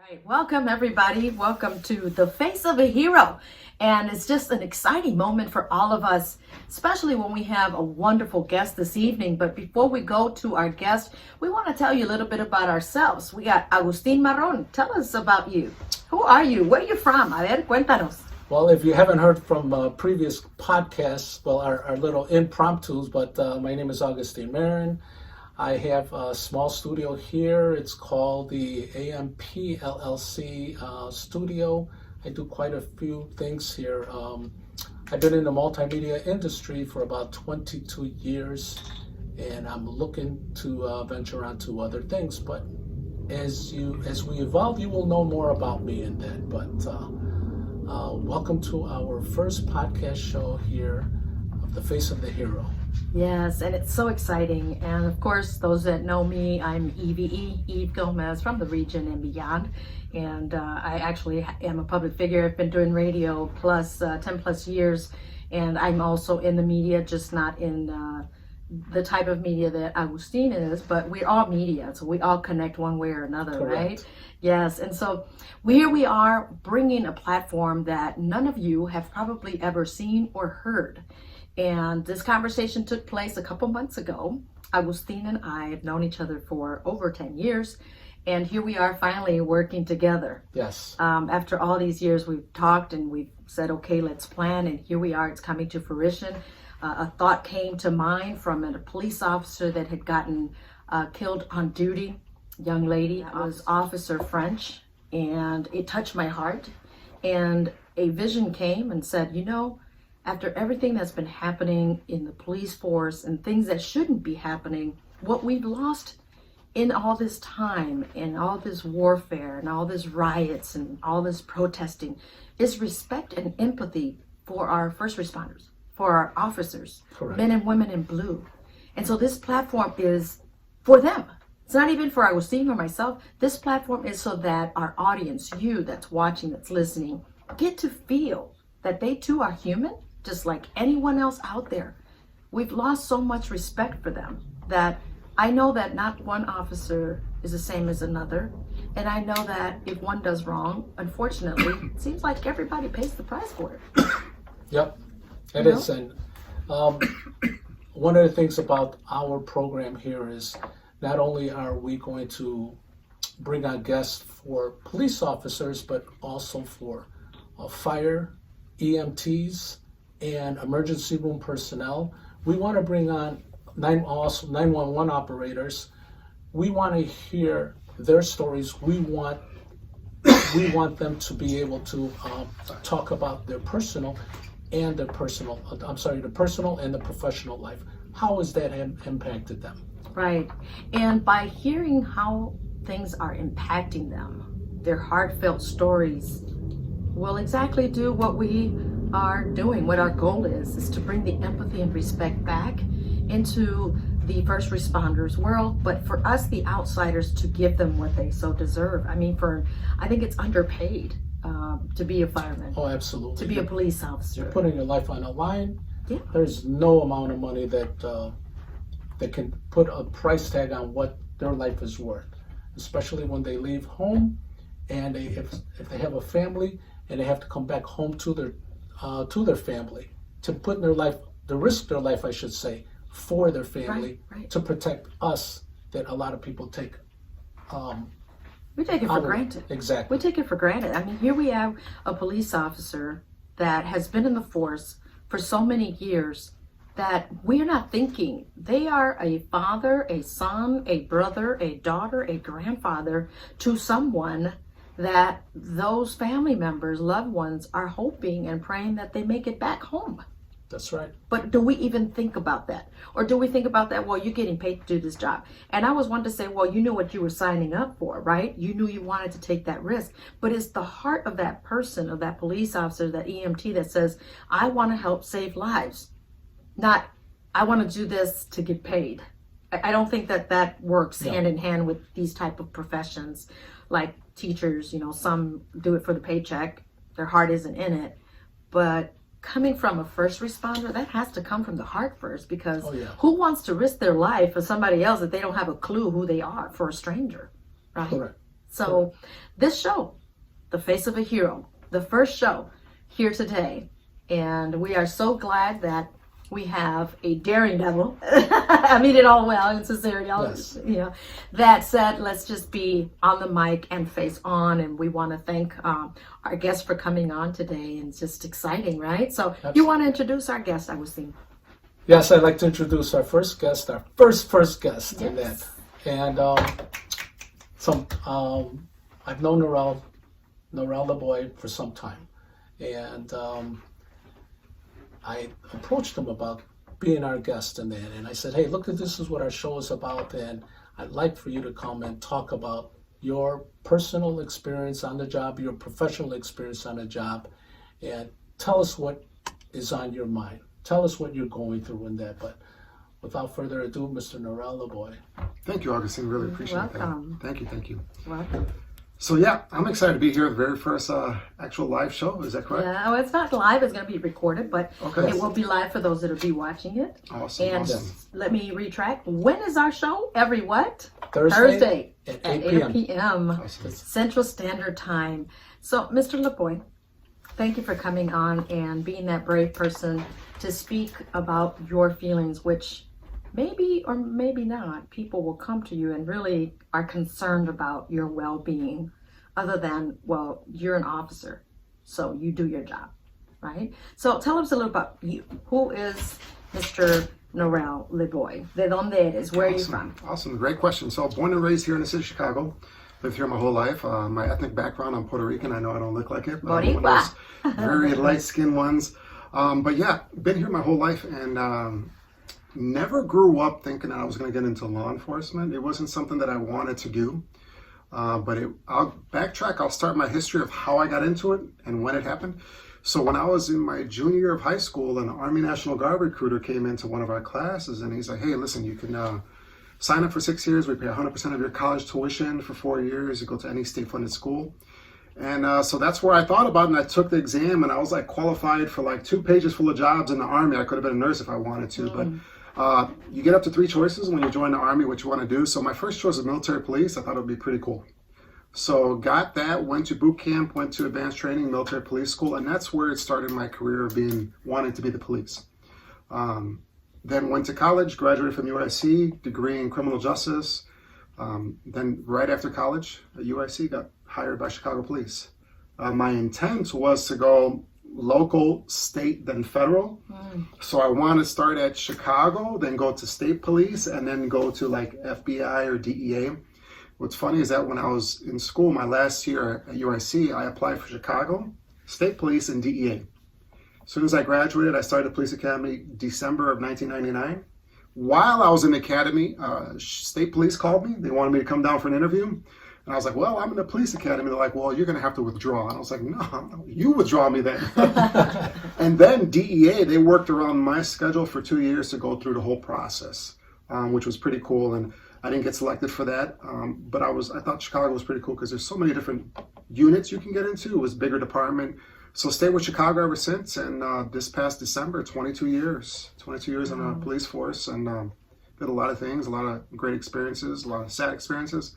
right, welcome everybody. Welcome to The Face of a Hero. And it's just an exciting moment for all of us, especially when we have a wonderful guest this evening. But before we go to our guest, we want to tell you a little bit about ourselves. We got Agustin Marron. Tell us about you. Who are you? Where are you from? A ver, cuéntanos. Well, if you haven't heard from previous podcasts, well, our little impromptus, but my name is Agustin Marron. I have a small studio here. It's called the AMP LLC studio. I do quite a few things here. I've been in the multimedia industry for about 22 years, and I'm looking to venture onto other things. But as we evolve, you will know more about me in that. But welcome to our first podcast show here of The Face of the Hero. Yes, and it's so exciting. And of course, those that know me, I'm Eve Gomez from the region and beyond. And I actually am a public figure. I've been doing radio plus 10 plus years. And I'm also in the media, just not in the type of media that Agustin is, but we're all media. So we all connect one way or another, Correct. Right? Yes. And so here we are bringing a platform that none of you have probably ever seen or heard. And this conversation took place a couple months ago. Agustin and I have known each other for over 10 years. And here we are finally working together. Yes. After all these years, we've talked and we've said, okay, let's plan. And here we are, it's coming to fruition. A thought came to mind from a police officer that had gotten killed on duty. Young lady, was Officer French. And it touched my heart. And a vision came and said, you know, after everything that's been happening in the police force and things that shouldn't be happening, what we've lost in all this time and all this warfare and all this riots and all this protesting is respect and empathy for our first responders, for our officers, Correct. Men and women in blue. And so this platform is for them. It's not even for Agustin or myself. This platform is so that our audience, you that's watching, that's listening, get to feel that they too are human, just like anyone else out there. We've lost so much respect for them that I know that not one officer is the same as another. And I know that if one does wrong, unfortunately, it seems like everybody pays the price for it. Yep, it is. And one of the things about our program here is not only are we going to bring on guests for police officers, but also for fire, EMTs, and emergency room personnel. We want to bring on 911 operators. We want to hear their stories. We want them to be able to talk about their personal and the personal and the professional life. How has that impacted them? Right. And by hearing how things are impacting them, their heartfelt stories will exactly do what we are doing. What our goal is to bring the empathy and respect back into the first responders world, but for us, the outsiders, to give them what they so deserve. I mean, I think it's underpaid to be a fireman. Oh, absolutely. To be a police officer. You're putting your life on the line. Yeah. There's no amount of money that can put a price tag on what their life is worth, especially when they leave home and if they have a family and they have to come back home to their family, to put their life, to risk their life, I should say, for their family, right. To protect us, that a lot of people take. We take it for granted. Exactly. We take it for granted. I mean, here we have a police officer that has been in the force for so many years that we're not thinking they are a father, a son, a brother, a daughter, a grandfather to someone that those family members, loved ones, are hoping and praying that they make it back home. That's right. But do we even think about that? Or do we think about that, well, you're getting paid to do this job? And I was one to say, well, you knew what you were signing up for, right? You knew you wanted to take that risk. But it's the heart of that person, of that police officer, that EMT that says, I want to help save lives. Not, I want to do this to get paid. I don't think that works hand in hand with these type of professions. Like teachers, some do it for the paycheck. Their heart isn't in it. But coming from a first responder, that has to come from the heart first, because who wants to risk their life for somebody else if they don't have a clue who they are, for a stranger, right? Correct. So this show, The Face of a Hero, the first show here today, and we are so glad that we have a daring devil. I mean it all well in sincerity. Yes. You know, that said, let's just be on the mic and face on. And we want to thank our guest for coming on today. And it's just exciting, right? So you want to introduce our guest, I was thinking. Yes, I'd like to introduce our first guest, our first guest in that. Yes. And I've known Norell Liboy for some time. And I approached him about being our guest in that, and I said, hey, look, this is what our show is about, and I'd like for you to come and talk about your personal experience on the job, your professional experience on the job, and tell us what is on your mind. Tell us what you're going through in that. But without further ado, Mr. Norell Liboy. Thank you, Augustine. Really appreciate Welcome. that. Thank you. Welcome. So yeah, I'm excited to be here at the very first actual live show. Is that correct? Yeah, well, it's not live. It's going to be recorded, but Okay. it will be live for those that will be watching it. Awesome. And awesome. let me retract. When is our show? Every what? Thursday at at 8 p.m. Awesome. Central Standard Time. So, Mr. Liboy, thank you for coming on and being that brave person to speak about your feelings, which maybe or maybe not, people will come to you and really are concerned about your well-being, other than, well, you're an officer, so you do your job, right? So tell us a little about you. Who is Mr. Norell Liboy? ¿De dónde eres? Where are you from? Awesome. Great question. So born and raised here in the city of Chicago. Lived here my whole life. My ethnic background, I'm Puerto Rican. I know I don't look like it, but I'm one of those very light-skinned ones. But yeah, been here my whole life, and never grew up thinking that I was going to get into law enforcement. It wasn't something that I wanted to do. But I'll backtrack. I'll start my history of how I got into it and when it happened. So when I was in my junior year of high school, an Army National Guard recruiter came into one of our classes, and he's like, hey, listen, you can sign up for 6 years. We pay 100% of your college tuition for 4 years. You go to any state-funded school. And so that's where I thought about it, and I took the exam, and I was like qualified for like 2 pages full of jobs in the Army. I could have been a nurse if I wanted to, but you get up to 3 choices when you join the Army, what you want to do. So my first choice was military police. I thought it would be pretty cool. So got that, went to boot camp, went to advanced training, military police school, and that's where it started my career of wanting to be the police. Then went to college, graduated from UIC, degree in criminal justice. Then right after college at UIC, got hired by Chicago Police. My intent was to go local, state, then federal. So I want to start at Chicago, then go to state police, and then go to like FBI or DEA. What's funny is that when I was in school, my last year at UIC, I applied for Chicago, state police, and DEA. As soon as I graduated, I started Police Academy December of 1999. While I was in the academy, state police called me. They wanted me to come down for an interview. And I was like, well, I'm in the police academy. They're like, well, you're going to have to withdraw. And I was like, no, you withdraw me then. And then DEA, they worked around my schedule for 2 years to go through the whole process, which was pretty cool. And I didn't get selected for that. But I thought Chicago was pretty cool because there's so many different units you can get into. It was a bigger department. So stayed with Chicago ever since. And this past December, 22 years on the police force, and did a lot of things, a lot of great experiences, a lot of sad experiences.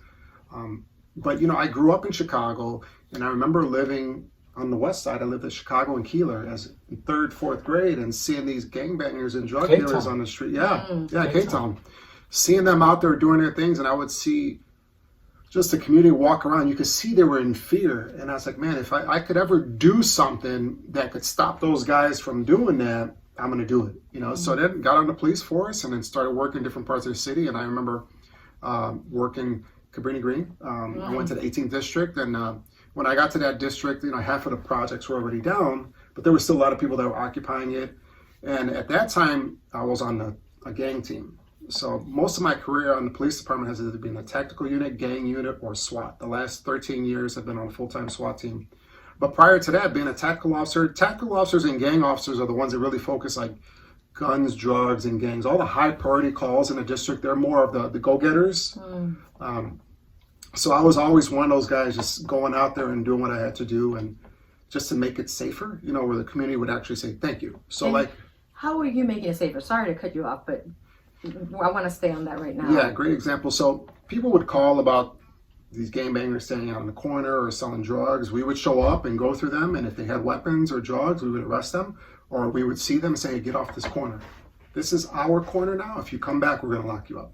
But, you know, I grew up in Chicago, and I remember living on the west side. I lived in Chicago and Keeler as in 3rd, 4th grade, and seeing these gangbangers and drug dealers on the street. Yeah, K-Town. Seeing them out there doing their things, and I would see just the community walk around. You could see they were in fear. And I was like, man, if I could ever do something that could stop those guys from doing that, I'm going to do it. You know, so then got on the police force and then started working in different parts of the city. And I remember working Cabrini Green. I went to the 18th district, and when I got to that district, you know, half of the projects were already down, but there were still a lot of people that were occupying it. And at that time, I was on a gang team. So most of my career on the police department has either been a tactical unit, gang unit, or SWAT. The last 13 years I've been on a full-time SWAT team. But prior to that, being a tactical officers and gang officers are the ones that really focus like guns, drugs, and gangs. All the high priority calls in the district, they're more of the go-getters. So I was always one of those guys just going out there and doing what I had to do, and just to make it safer, you know, where the community would actually say thank you. So and how are you making it safer? Sorry to cut you off, but I want to stay on that right now. Yeah, great example. So people would call about these gangbangers standing out in the corner or selling drugs, we would show up and go through them. And if they had weapons or drugs, we would arrest them, or we would see them and say, get off this corner. This is our corner now. If you come back, we're going to lock you up.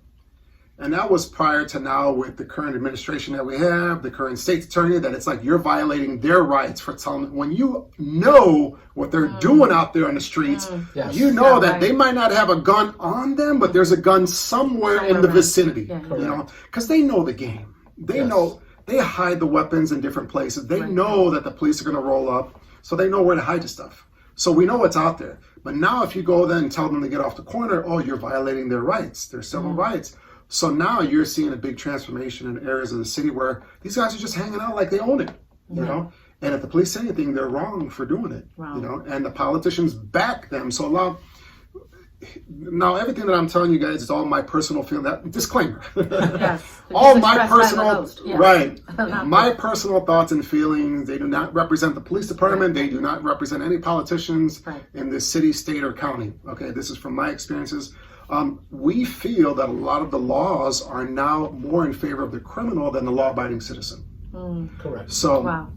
And that was prior to now with the current administration that we have, the current state's attorney, that it's like you're violating their rights for telling them. When you know what they're doing out there on the streets, Yes. you know that right. they might not have a gun on them, but there's a gun somewhere in the around. vicinity, Yeah. you know, because they know the game. They Yes. know, they hide the weapons in different places. They Right. know that the police are going to roll up, so they know where to hide the stuff. So we know what's out there. But now if you go then and tell them to get off the corner, oh, you're violating their rights, their civil rights. So now you're seeing a big transformation in areas of the city where these guys are just hanging out like they own it, you know? And if the police say anything, they're wrong for doing it, you know? And the politicians back them. So now everything that I'm telling you guys is all my personal feeling. That disclaimer. Yes. all Just my expressed by the personal, host. Yes. right. Not My personal thoughts and feelings. They do not represent the police department. They do not represent any politicians Right. in this city, state, or county. Okay, this is from my experiences. We feel that a lot of the laws are now more in favor of the criminal than the law-abiding citizen. Correct. So Wow.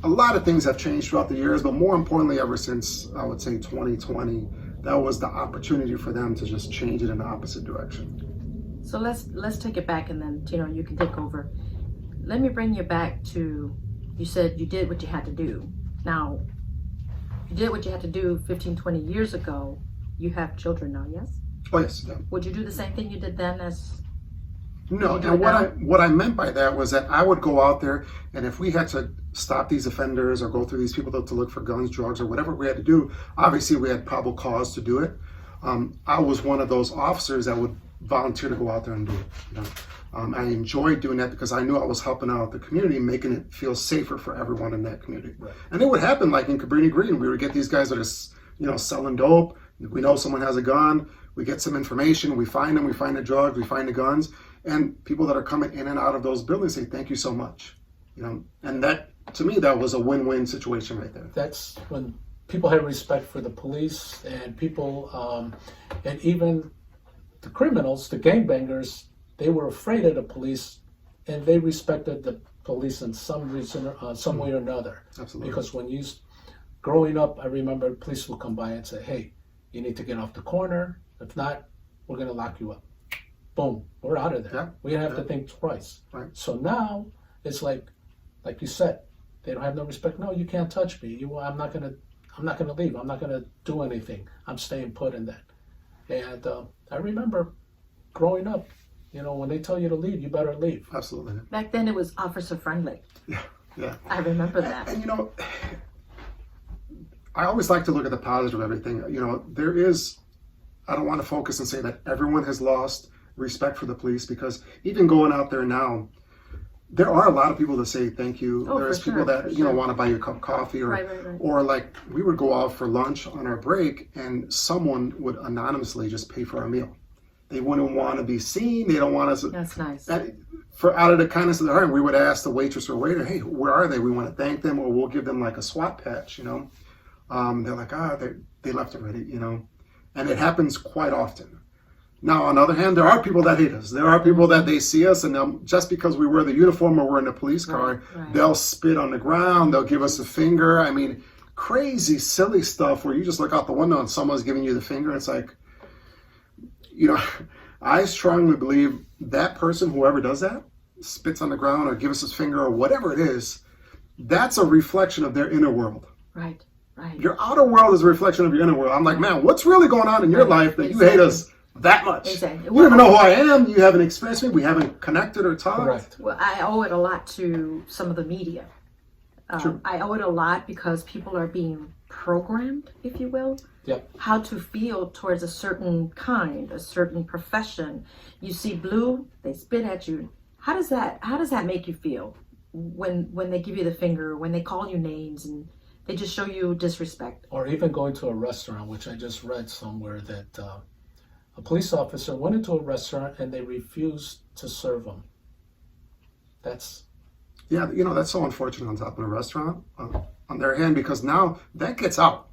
a lot of things have changed throughout the years, but more importantly, ever since, I would say, 2020, that was the opportunity for them to just change it in the opposite direction. So let's take it back, and then you can take over. Let me bring you back to, you said you did what you had to do. Now, you did what you had to do 15, 20 years ago. You have children now, yes? Oh, yes. Yeah. Would you do the same thing you did then as? No, You do and it what I meant by that was that I would go out there, and if we had to stop these offenders or go through these people to look for guns, drugs, or whatever we had to do, obviously we had probable cause to do it. I was one of those officers that would volunteer to go out there and do it. You know? I enjoyed doing that because I knew I was helping out the community, making it feel safer for everyone in that community. Right. And it would happen like in Cabrini Green. We would get these guys that are, selling dope. We know someone has a gun. We get some information. We find them. We find the drugs. We find the guns. And people that are coming in and out of those buildings say, "Thank you so much." And that, to me, that was a win-win situation right there. That's when people had respect for the police, and people, and even the criminals, the gangbangers, they were afraid of the police, and they respected the police in some reason, some way or another. Absolutely. Because growing up, I remember police would come by and say, "Hey, you need to get off the corner. If not, we're going to lock you up." Boom, we're out of there. Yeah. We didn't have to think twice. Right. So now it's like you said, they don't have no respect. No, you can't touch me. I'm not gonna leave. I'm not gonna do anything. I'm staying put in that. And I remember growing up, when they tell you to leave, you better leave. Absolutely. Back then it was officer friendly. Yeah. I remember that. And I always like to look at the positive of everything. There is, I don't want to focus and say that everyone has lost respect for the police, because even going out there now, there are a lot of people that say thank you. Oh, There's for people sure, that for sure. want to buy you a cup of coffee, or Right. or like we would go out for lunch on our break and someone would anonymously just pay for our meal. They wouldn't want to be seen. They don't want us. That's nice. For out of the kindness of their heart, we would ask the waitress or waiter, "Hey, where are they? We want to thank them," or we'll give them like a SWAT patch. They're like, they left already. And it happens quite often. Now, on the other hand, there are people that hate us. There are people that they see us, and just because we wear the uniform or we're in a police car, Right. they'll spit on the ground, they'll give us a finger. I mean, crazy, silly stuff where you just look out the window and someone's giving you the finger. It's like, I strongly believe that person, whoever does that, spits on the ground or gives us a finger or whatever it is, that's a reflection of their inner world. Right. Your outer world is a reflection of your inner world. I'm like, man, what's really going on in your life that you hate us that much? Exactly. You don't even know who I am. You haven't experienced me. We haven't connected or talked. Correct. Well, I owe it a lot to some of the media. Sure. I owe it a lot because people are being programmed, if you will, Yep. how to feel towards a certain profession. You see blue, they spit at you. How does that make you feel when they give you the finger, when they call you names and they just show you disrespect? Or even going to a restaurant, which I just read somewhere that a police officer went into a restaurant and they refused to serve them. That's so unfortunate on top of a restaurant, on their hand, because now that gets out.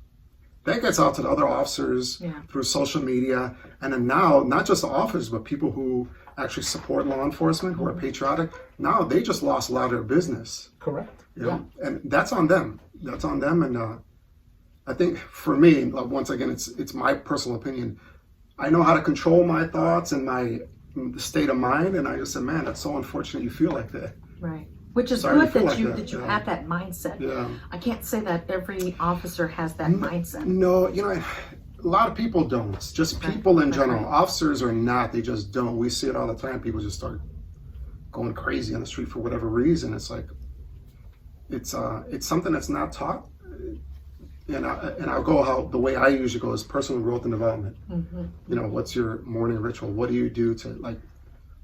That gets out to the other officers through social media. And then now, not just the officers, but people who actually support law enforcement, who are patriotic, now they just lost a lot of their business. Correct. You know? And that's on them. That's on them. And I think for me, once again, it's my personal opinion. I know how to control my thoughts and my state of mind, and I just said, man, that's so unfortunate you feel like that. Right. Which is Sorry good to feel that like you that. have that mindset. Yeah. I can't say that every officer has that mindset. No, you know, a lot of people don't. It's just people in general. Officers are not. They just don't. We see it all the time. People just start going crazy on the street for whatever reason. It's like it's something that's not taught. And I'll go how the way I usually go is personal growth and development. Mm-hmm. You know, what's your morning ritual? What do you do to like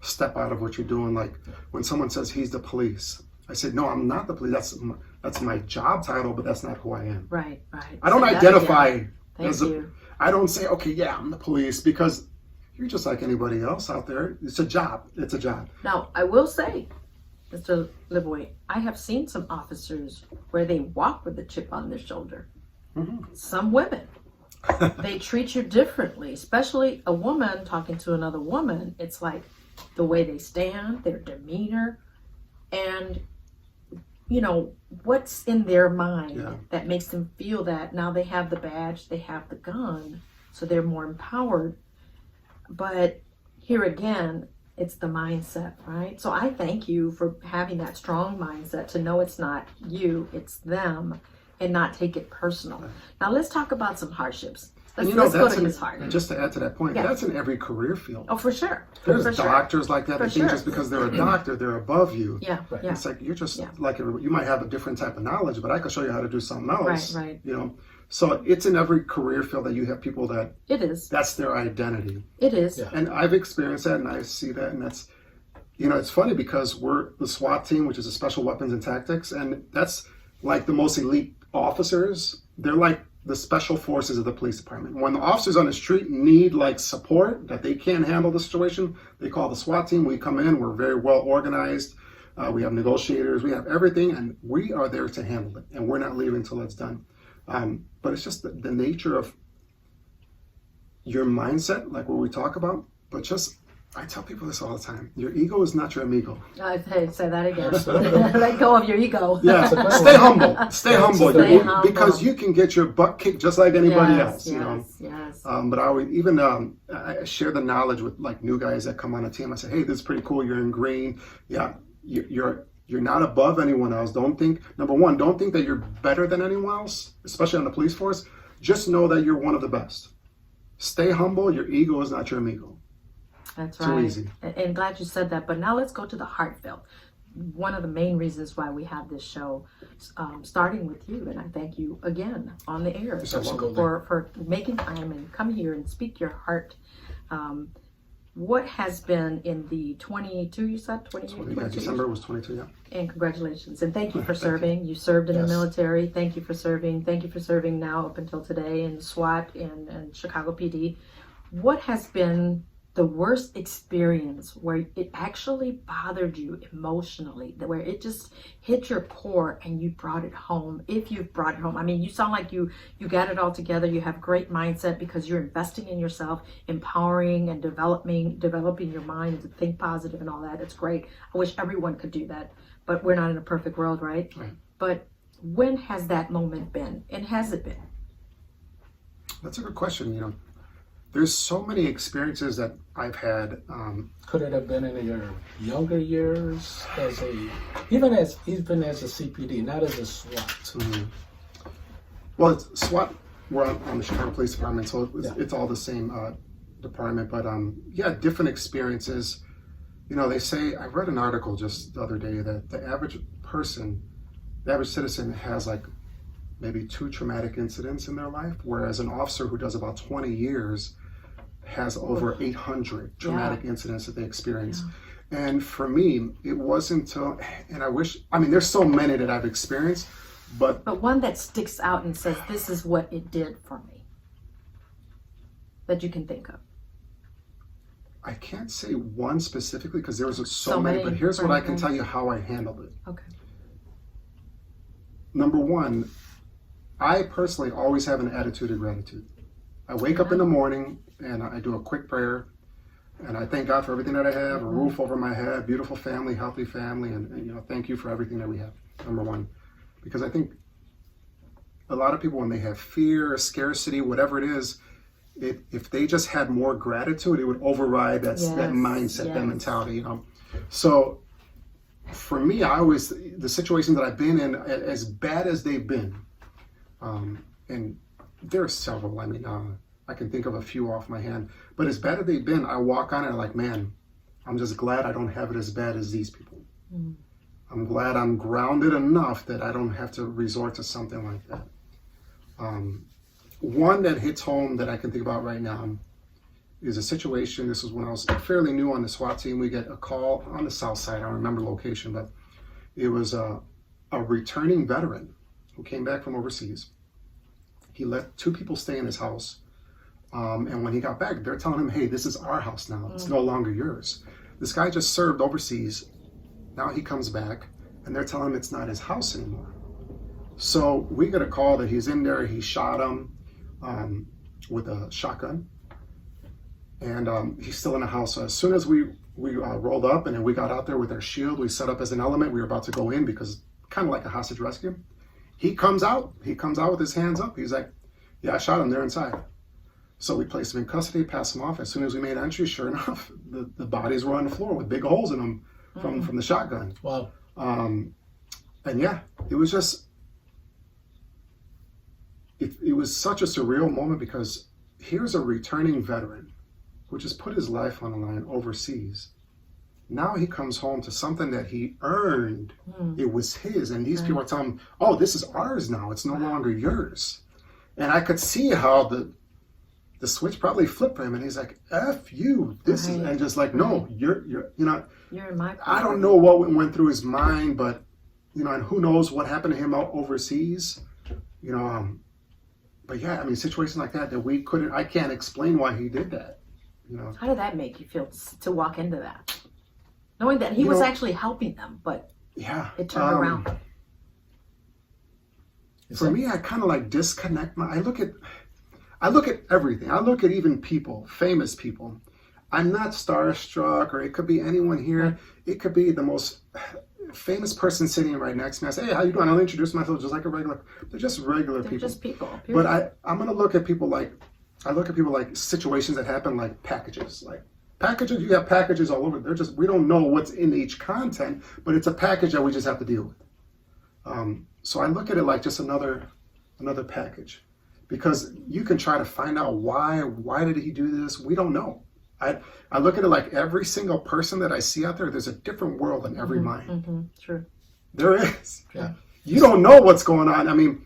step out of what you're doing? Like when someone says he's the police, I said, no, I'm not the police. That's my job title, but that's not who I am. Right, right. I don't Say that identify again. Thank you. I don't say, okay, yeah, I'm the police, because you're just like anybody else out there. It's a job. It's a job. Now, I will say, Mr. Liboy, I have seen some officers where they walk with a chip on their shoulder. Mm-hmm. Some women, they treat you differently, especially a woman talking to another woman. It's like the way they stand, their demeanor, and you know, what's in their mind that makes them feel that now they have the badge, they have the gun, so they're more empowered. But here again, it's the mindset, right? So I thank you for having that strong mindset to know it's not you, it's them, and not take it personal. Now let's talk about some hardships. Let's go to his heart. Just to add to that point, that's in every career field. Oh, for sure. There's doctors like that. They think just because they're a doctor, they're above you. Yeah, yeah. It's like you're just like you might have a different type of knowledge, but I can show you how to do something else. Right. You know, so it's in every career field that you have people that that's their identity. It is. Yeah. And I've experienced that, and I see that, and that's, you know, it's funny because we're the SWAT team, which is a Special Weapons and Tactics, and that's like the most elite officers. They're like the special forces of the police department. When the officers on the street need like support, that they can't handle the situation, they call the SWAT team. We come in, we're very well organized. We have negotiators, we have everything, and we are there to handle it. And we're not leaving until it's done. But it's just the nature of your mindset, like what we talk about, but just, I tell people this all the time. Your ego is not your amigo. Hey, say that again. Let go of your ego. Yeah, stay humble. Stay humble. Because you can get your butt kicked just like anybody else. You know. Yes. But I share the knowledge with like new guys that come on a team. I say, hey, this is pretty cool. You're in green. Yeah, you're not above anyone else. Number one, don't think that you're better than anyone else, especially on the police force. Just know that you're one of the best. Stay humble. Your ego is not your amigo. That's right. Too easy. And glad you said that. But now let's go to the heartfelt. One of the main reasons why we have this show, starting with you, and I thank you again on the air for making time and come here and speak your heart. What has been in the 22, you said? 22 December was 22, yeah. And congratulations. And thank you for serving. You served in the military. Thank you for serving. Thank you for serving now up until today in SWAT and Chicago PD. What has been the worst experience where it actually bothered you emotionally, where it just hit your core and you brought it home? If you've brought it home, I mean, you sound like you got it all together. You have great mindset because you're investing in yourself, empowering and developing your mind to think positive and all that. It's great. I wish everyone could do that, but we're not in a perfect world, right? But when has that moment been, and has it been? That's a good question. You know, there's so many experiences that I've had. Could it have been in your younger years, even as a CPD, not as a SWAT? Mm-hmm. Well, it's SWAT. We're on the Chicago Police Department, so it's all the same department. But different experiences. You know, they say, I read an article just the other day that the average citizen has like maybe 2 traumatic incidents in their life, whereas an officer who does about 20 years has over 800 traumatic incidents that they experience. Yeah. And for me, it wasn't until, and there's so many that I've experienced, but one that sticks out and says, this is what it did for me, that you can think of. I can't say one specifically because there was so many, but here's what I can tell you how I handled it. Okay. Number one, I personally always have an attitude of gratitude. I wake up in the morning and I do a quick prayer. And I thank God for everything that I have, a roof over my head, beautiful family, healthy family, and you know, thank you for everything that we have, number one. Because I think a lot of people, when they have fear, scarcity, whatever it is, if they just had more gratitude, it would override that mindset, that mentality, you know. So for me, the situations that I've been in, as bad as they've been, and there are several, I mean, I can think of a few off my hand, but as bad as they've been, I walk on it like, man, I'm just glad I don't have it as bad as these people. Mm. I'm glad I'm grounded enough that I don't have to resort to something like that. One that hits home that I can think about right now is a situation. This was when I was fairly new on the SWAT team. We get a call on the south side. I don't remember the location, but it was a returning veteran who came back from overseas. He let 2 people stay in his house. And when he got back, they're telling him, hey, this is our house now. It's no longer yours. This guy just served overseas. Now he comes back, and they're telling him it's not his house anymore. So we get a call that he's in there. He shot him with a shotgun. And he's still in the house. So as soon as we rolled up, and then we got out there with our shield, we set up as an element. We were about to go in because kind of like a hostage rescue. He comes out with his hands up. He's like, yeah, I shot him, they're inside. So we placed him in custody, passed him off. As soon as we made entry, sure enough, the bodies were on the floor with big holes in them from the shotgun. Wow. And yeah, it was just, it was such a surreal moment because here's a returning veteran who just put his life on the line overseas. Now he comes home to something that he earned. It was his. And these people are telling him, oh, this is ours now. It's no longer yours. And I could see how the switch probably flipped for him. And he's like, F you. This is, and just like, no, you're you know, you're in my property. I don't know what went through his mind, but, you know, and who knows what happened to him out overseas, you know. But yeah, I mean, situations like that I can't explain why he did that, you know. How did that make you feel to walk into that? Knowing that he was actually helping them, but yeah, it turned around. For me, I kind of like disconnect I look at everything. I look at even people, famous people. I'm not starstruck, or it could be anyone here. Right. It could be the most famous person sitting right next to me. I say, hey, how you doing? I'll introduce myself just like a regular. They're just regular people. They're just people. Period. But I'm going to look at people like, situations that happen like packages. Like packages, you have packages all over. We don't know what's in each content, but it's a package that we just have to deal with. So I look at it like just another package. Because you can try to find out why did he do this? We don't know. I look at it like every single person that I see out there, there's a different world in every mind. Mm-hmm. True. There is. Yeah. You don't know what's going on. I mean,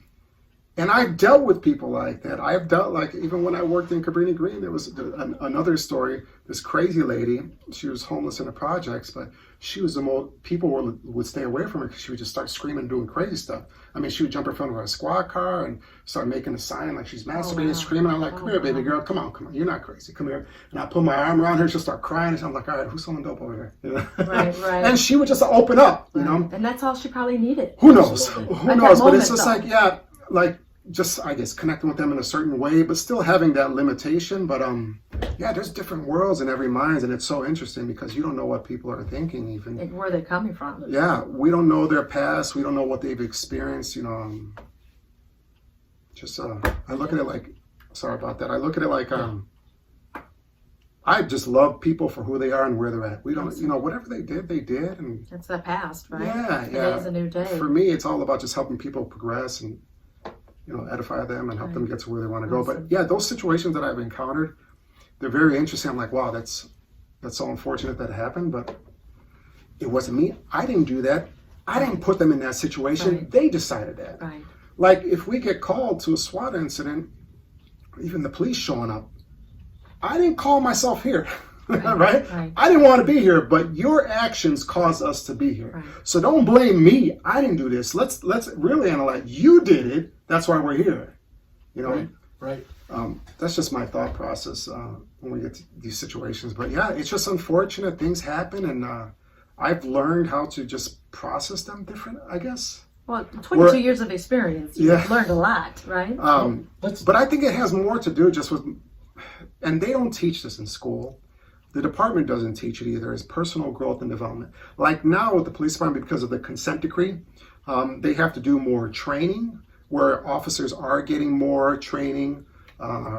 and I've dealt with people like that. I've dealt, like, even when I worked in Cabrini Green, there was another story. This crazy lady, she was homeless in the projects, but she was the most, people would stay away from her because she would just start screaming and doing crazy stuff. I mean, she would jump in front of a squad car and start making a sign like she's masturbating, screaming. I'm like, come here, baby girl, come on, you're not crazy, come here. And I put my arm around her, she'll start crying, and I'm like, all right, who's selling dope over here? You know? Right. And she would just open up, you know? And that's all she probably needed. Who knows? Who knows? But it's just like, yeah, like, just, I guess, connecting with them in a certain way, but still having that limitation. But yeah, there's different worlds in every mind, and it's so interesting because you don't know what people are thinking, even and where they're coming from. Yeah, we don't know their past, we don't know what they've experienced, you know. I look at it like, sorry about that. I look at it like I just love people for who they are and where they're at. We don't, you know, whatever they did, and it's the past, right? Yeah. Today's a new day. For me, it's all about just helping people progress and, you know, edify them and help them get to where they want to go. But yeah, those situations that I've encountered, they're very interesting. I'm like, wow, that's so unfortunate that it happened, but it wasn't me. I didn't do that. I didn't put them in that situation. Right. They decided that. Right. Like if we get called to a SWAT incident, even the police showing up, I didn't call myself here. Right? I didn't want to be here, but your actions caused us to be here. Right. So don't blame me. I didn't do this. Let's really analyze. You did it. That's why we're here. You know? Right. That's just my thought process when we get to these situations. But yeah, it's just unfortunate. Things happen, and I've learned how to just process them different, I guess. Well, 22 years of experience, you've learned a lot, right? But I think it has more to do just with, and they don't teach this in school, the department doesn't teach it either, is personal growth and development. Like now with the police department, because of the consent decree, they have to do more training, where officers are getting more training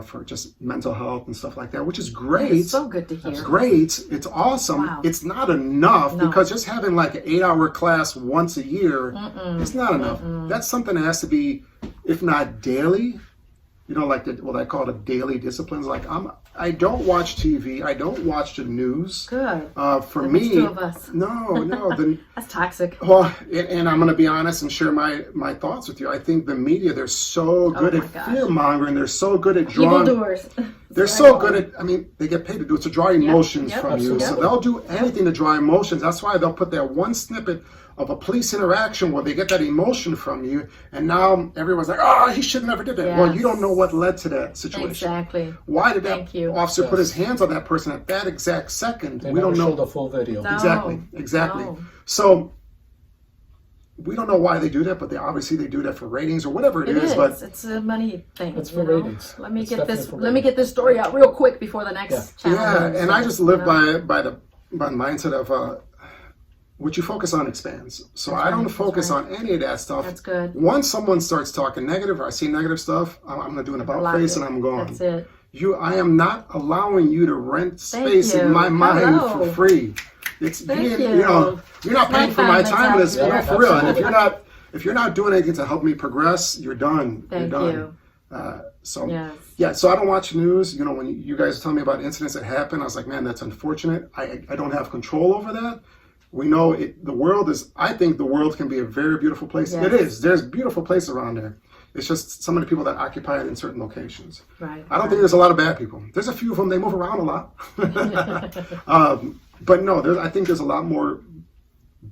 for just mental health and stuff like that, which is great. It's so good to hear. It's great. It's awesome. Wow. It's not enough No. because just having like an 8-hour class once a year, it's not enough. That's something that has to be, if not daily, like what I call the daily disciplines. Like I don't watch TV. I don't watch the news. Good. For That me, makes two of us. no. That's toxic. Well, and I'm going to be honest and share my thoughts with you. I think the media, they're so good at fear mongering. They're so good at drawing. Evildoers. They're so good at, they get paid to do it, to draw emotions from you. Absolutely. So they'll do anything to draw emotions. That's why they'll put that one snippet of a police interaction where they get that emotion from you. And now everyone's like, oh, he should never did that. Yes. Well, you don't know what led to that situation. Exactly. Why did Thank that you. officer put his hands on that person at that exact second? They We never don't know. show the full video. No. Exactly. No. So we don't know why they do that, but they do that for ratings or whatever It is. is. But It's a money thing. It's for ratings. Let me It's get definitely this. for Let me ratings. get this story out real quick before the next channel. yeah, moves. and I just live You know? by the mindset of what you focus on expands. So That's I don't right, focus that's on any of that stuff. That's good. Once someone starts talking negative or I see negative stuff, I'm gonna do an about Block face it. and I'm gone. That's it. I am not allowing you to rent Thank space in you. my mind Hello. for free. It's Thank you you. know, you're not It's paying for my nighttime time in this. mentality. No, for real. And Absolutely. if you're not doing anything to help me progress, you're done. Thank you're done. you. So Yes. so I don't watch news. When you guys tell me about incidents that happen, I was like, man, that's unfortunate. I don't have control over that. We know the world is. I think the world can be a very beautiful place. Yes. It is. There's beautiful places around there. It's just some of the people that occupy it in certain locations. Right. I don't think there's a lot of bad people. There's a few of them. They move around a lot. But no, I think there's a lot more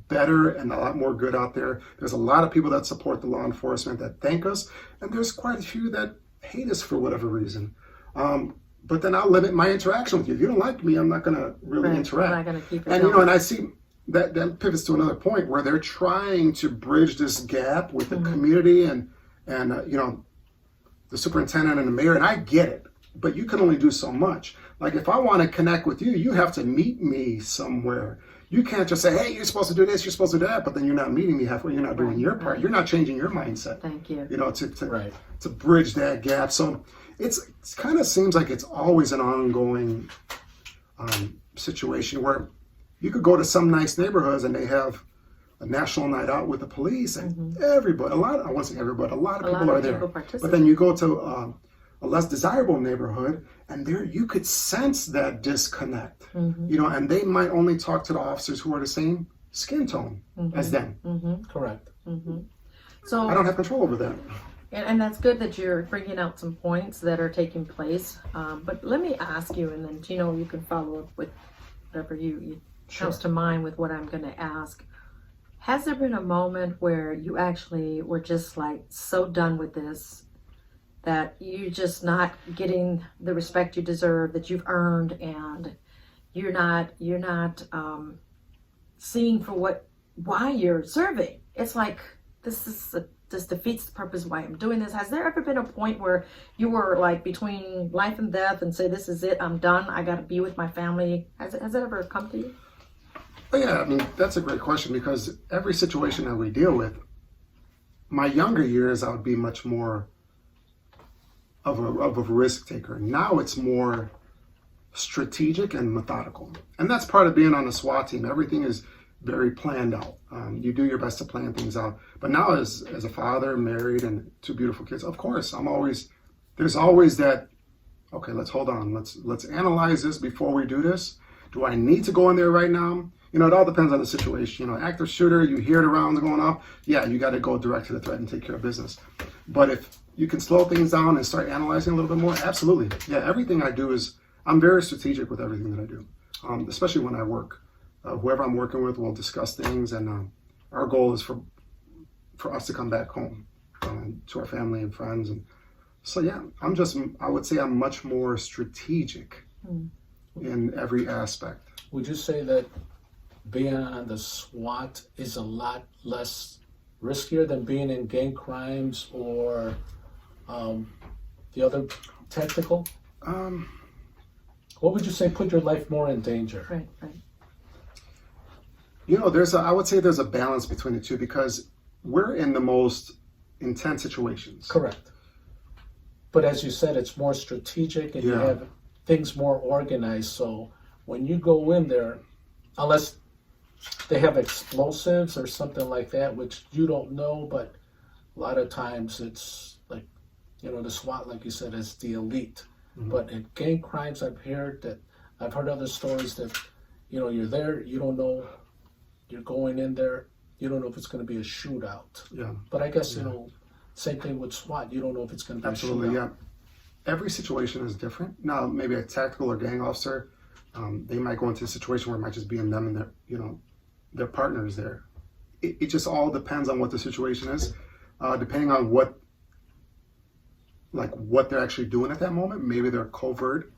better and a lot more good out there. There's a lot of people that support the law enforcement that thank us, and there's quite a few that hate us for whatever reason. But then I'll limit my interaction with you. If you don't like me, I'm not going to really interact. I'm not going to keep it And going. and I see that pivots to another point where they're trying to bridge this gap with the community and the superintendent and the mayor, and I get it, but you can only do so much. Like if I want to connect with you, you have to meet me somewhere. You can't just say, hey, you're supposed to do this, you're supposed to do that, but then you're not meeting me halfway, you're not doing your part, you're not changing your mindset. Thank you. To bridge that gap. So it kind of seems like it's always an ongoing situation where you could go to some nice neighborhoods and they have a national night out with the police and everybody, I won't say everybody, a lot of people are there. But then you go to a less desirable neighborhood and there you could sense that disconnect, and they might only talk to the officers who are the same skin tone as them. Correct. So I don't have control over that. And that's good that you're bringing out some points that are taking place. But let me ask you, and then Gino, you can follow up with whatever you comes to mind with what I'm going to ask. Has there been a moment where you actually were just like so done with this that you're just not getting the respect you deserve, that you've earned, and you're not seeing for why you're serving? It's like this defeats the purpose why I'm doing this. Has there ever been a point where you were like between life and death and say, this is it, I'm done, I got to be with my family? Has it ever come to you? Yeah, I mean, that's a great question because every situation that we deal with, my younger years, I would be much more of a risk taker. Now it's more strategic and methodical. And that's part of being on the SWAT team. Everything is very planned out. You do your best to plan things out. But now as a father, married, and 2 beautiful kids, of course, there's always that, okay, let's hold on. Let's analyze this before we do this. Do I need to go in there right now? It all depends on the situation. Active shooter, you hear the rounds going off. Yeah, you got to go direct to the threat and take care of business. But if you can slow things down and start analyzing a little bit more, absolutely. Yeah, everything I do I'm very strategic with everything that I do, especially when I work. Whoever I'm working with, we'll discuss things, and our goal is for us to come back home to our family and friends. And so, yeah, I would say I'm much more strategic in every aspect. Would you say that being on the SWAT is a lot less riskier than being in gang crimes or the other tactical? What would you say put your life more in danger? Right, right. You know, I would say there's a balance between the two because we're in the most intense situations. Correct. But as you said, it's more strategic and you have things more organized. So when you go in there, unless they have explosives or something like that, which you don't know, but a lot of times it's like, you know, the SWAT, like you said, is the elite. Mm-hmm. But in gang crimes, I've heard other stories that, you know, you're there, you don't know, you're going in there, you don't know if it's going to be a shootout. Yeah. But I guess, you know, same thing with SWAT, you don't know if it's going to be a shootout. Absolutely, yeah. Every situation is different. Now, maybe a tactical or gang officer, they might go into a situation where it might just be in them and their, you know, their partners there. It just all depends on what the situation is. Depending on what they're actually doing at that moment. Maybe they're covert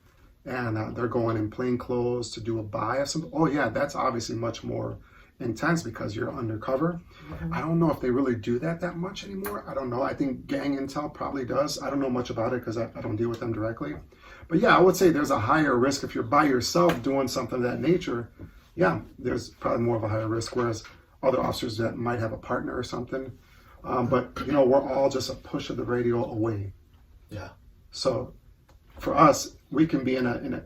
and they're going in plain clothes to do a buy of something. Oh yeah, that's obviously much more intense because you're undercover. Mm-hmm. I don't know if they really do that much anymore. I don't know. I think gang intel probably does. I don't know much about it because I don't deal with them directly. But yeah, I would say there's a higher risk if you're by yourself doing something of that nature. Yeah, there's probably more of a higher risk, whereas other officers that might have a partner or something. But, you know, we're all just a push of the radio away. Yeah. So for us, we can be in a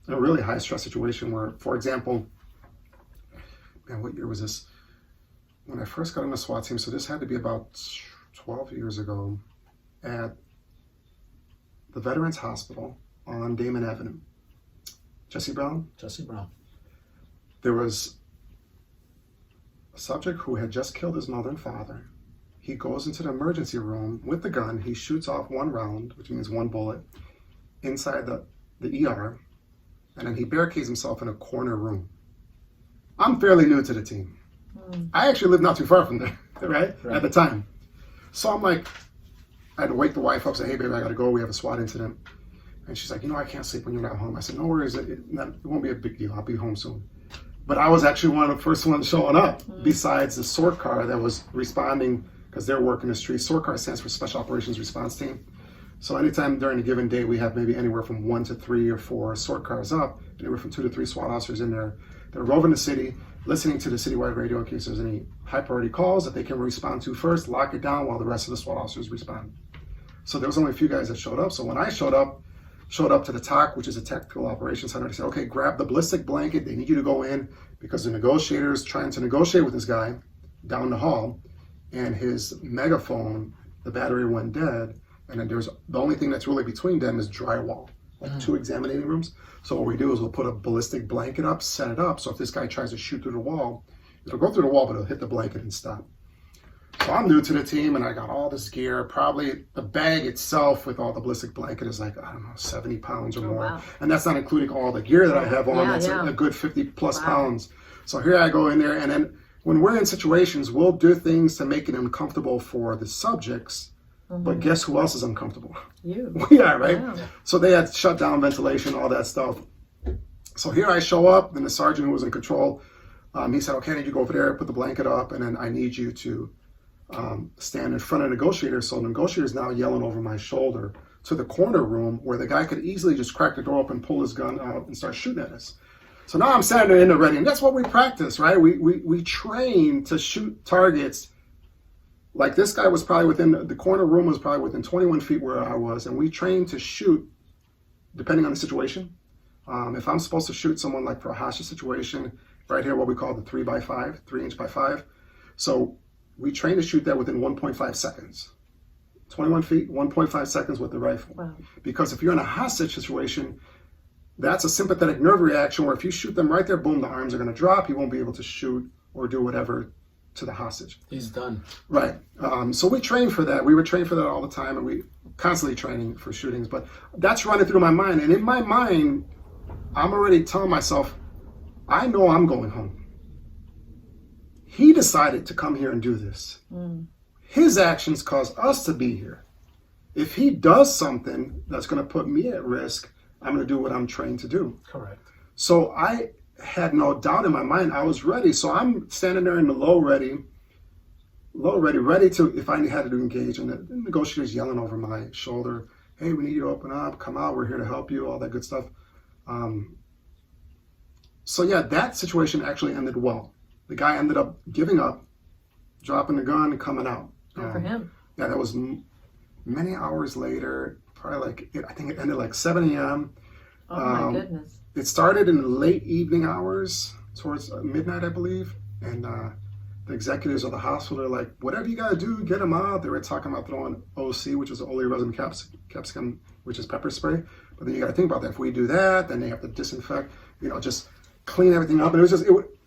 really high stress situation where, for example, man, what year was this? When I first got on the SWAT team, so this had to be about 12 years ago, at the Veterans Hospital on Damon Avenue. Jesse Brown? Jesse Brown. There was a subject who had just killed his mother and father. He goes into the emergency room with the gun. He shoots off one round, which means one bullet, inside the ER, and then he barricades himself in a corner room. I'm fairly new to the team. I actually lived not too far from there, right? At the time. So I'm like, I had to wake the wife up, say, hey, baby, I got to go. We have a SWAT incident. And she's like, you know, I can't sleep when you're not home. I said, no worries. It won't be a big deal. I'll be home soon. But I was actually one of the first ones showing up, besides the SORT car that was responding because they're working the street. SORT car stands for Special Operations Response Team. So anytime during a given day, we have maybe anywhere from 1 to 3 or 4 SORT cars up, anywhere from 2 to 3 SWAT officers in there. They're roving the city, listening to the citywide radio in case there's any high priority calls that they can respond to first, lock it down while the rest of the SWAT officers respond. So there was only a few guys that showed up. So when I showed up to the TOC, which is a Tactical Operations Center, they said, okay, grab the ballistic blanket. They need you to go in because the negotiator's trying to negotiate with this guy down the hall, and his megaphone, the battery went dead, and then there's the only thing that's really between them is drywall, like 2 examining rooms. So what we do is we'll put a ballistic blanket up, set it up, so if this guy tries to shoot through the wall, it'll go through the wall, but it'll hit the blanket and stop. So I'm new to the team, and I got all this gear. Probably the bag itself with all the ballistic blanket is like, I don't know, 70 pounds or more. Wow. And that's not including all the gear that I have on. That's a good 50 plus pounds. So here I go in there, and then when we're in situations, we'll do things to make it uncomfortable for the subjects. But guess who else is uncomfortable? You. We are, right? Yeah. So they had shut down ventilation, all that stuff. So here I show up, and the sergeant who was in control, he said, okay, I need you to go over there, put the blanket up, and then I need you to stand in front of the negotiator. So the negotiator is now yelling over my shoulder to the corner room where the guy could easily just crack the door open, pull his gun out, and start shooting at us. So now I'm standing there in the ready, and that's what we practice, right? We train to shoot targets. Like this guy was probably within, the corner room was probably within 21 feet where I was, and we trained to shoot depending on the situation. If I'm supposed to shoot someone like for a hostage situation, right here, what we call the 3x5, 3 inch by 5. So we train to shoot that within 1.5 seconds. 21 feet, 1.5 seconds with the rifle. Wow. Because if you're in a hostage situation, that's a sympathetic nerve reaction where if you shoot them right there, boom, the arms are going to drop. You won't be able to shoot or do whatever to the hostage. He's done. Right. So we train for that. We were trained for that all the time, and we constantly training for shootings. But that's running through my mind. And in my mind, I'm already telling myself, I know I'm going home. He decided to come here and do this. His actions cause us to be here. If he does something that's going to put me at risk, I'm going to do what I'm trained to do. Correct. So I had no doubt in my mind. I was ready. So I'm standing there in the low ready to, if I had to engage. And the negotiator's yelling over my shoulder, hey, we need you to open up, come out, we're here to help you, all that good stuff. So yeah, that situation actually ended well. The guy ended up giving up, dropping the gun, and coming out. Good for him. Yeah, that was many hours later. Probably I think it ended like 7 a.m. Oh my goodness. It started in the late evening hours, towards midnight, I believe. And the executives of the hospital are like, whatever you got to do, get him out. They were talking about throwing OC, which is ole resin capsicum, which is pepper spray. But then you got to think about that. If we do that, then they have to disinfect, just clean everything up. And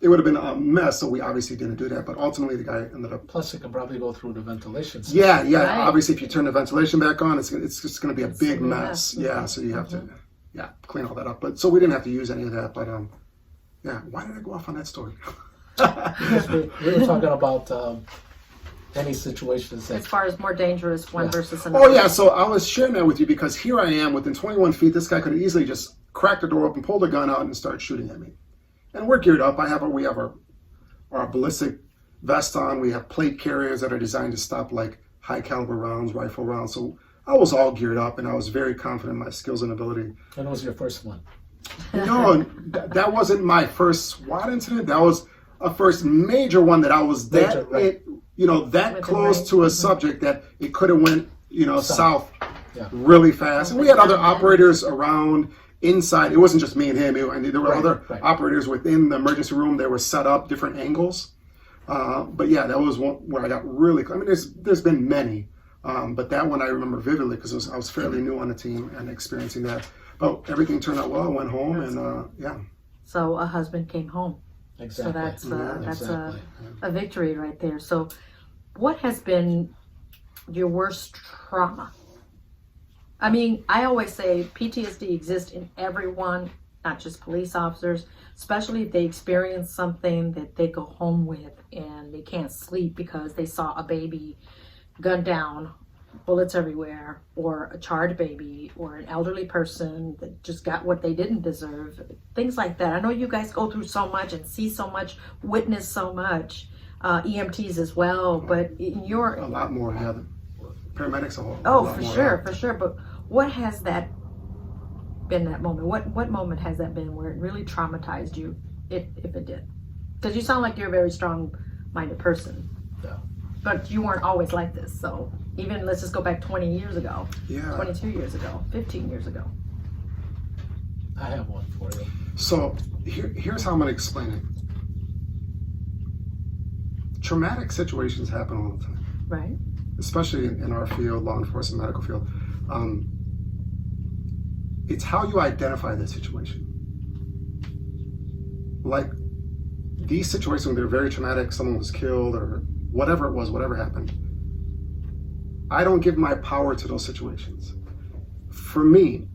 it would have been a mess. So we obviously didn't do that. But ultimately, the guy ended up. Plus, it can probably go through the ventilation system. Yeah. Right. Obviously, if you turn the ventilation back on, it's just going to be a big mess. Yeah. So you have to, clean all that up. But so we didn't have to use any of that. But why did I go off on that story? we were talking about any situations that. As far as more dangerous one versus another. Oh yeah, so I was sharing that with you because here I am within 21 feet. This guy could have easily just cracked the door open, pulled a gun out, and start shooting at me. And we're geared up. We have our ballistic vest on. We have plate carriers that are designed to stop like high caliber rounds, rifle rounds. So I was all geared up, and I was very confident in my skills and ability. And it was your first one. No, that wasn't my first SWAT incident. That was a first major one that I was that close to a subject that it could have went south really fast. And we had other operators around inside. It wasn't just me and him. There were other operators within the emergency room. They were set up different angles. But yeah, that was one where I got really. I mean, there's been many, but that one I remember vividly because I was fairly new on the team and experiencing that. But everything turned out well. I went home and So a husband came home. Exactly. So that's a victory right there. So what has been your worst trauma? I mean, I always say PTSD exists in everyone, not just police officers, especially if they experience something that they go home with and they can't sleep because they saw a baby gunned down, bullets everywhere, or a charred baby, or an elderly person that just got what they didn't deserve, things like that. I know you guys go through so much and see so much, witness so much, EMTs as well, but in your... A lot more, yeah. Paramedics a whole Oh, for sure. But what has that been, that moment? What moment has that been where it really traumatized you, if it did? Because you sound like you're a very strong-minded person. Yeah. But you weren't always like this, so... Even, let's just go back 20 years ago, 22 years ago, 15 years ago. I have one for you. So here's how I'm going to explain it. Traumatic situations happen all the time. Right. Especially in our field, law enforcement, medical field. It's how you identify the situation. Like, these situations when they're very traumatic, someone was killed or whatever it was, whatever happened, I don't give my power to those situations. For me,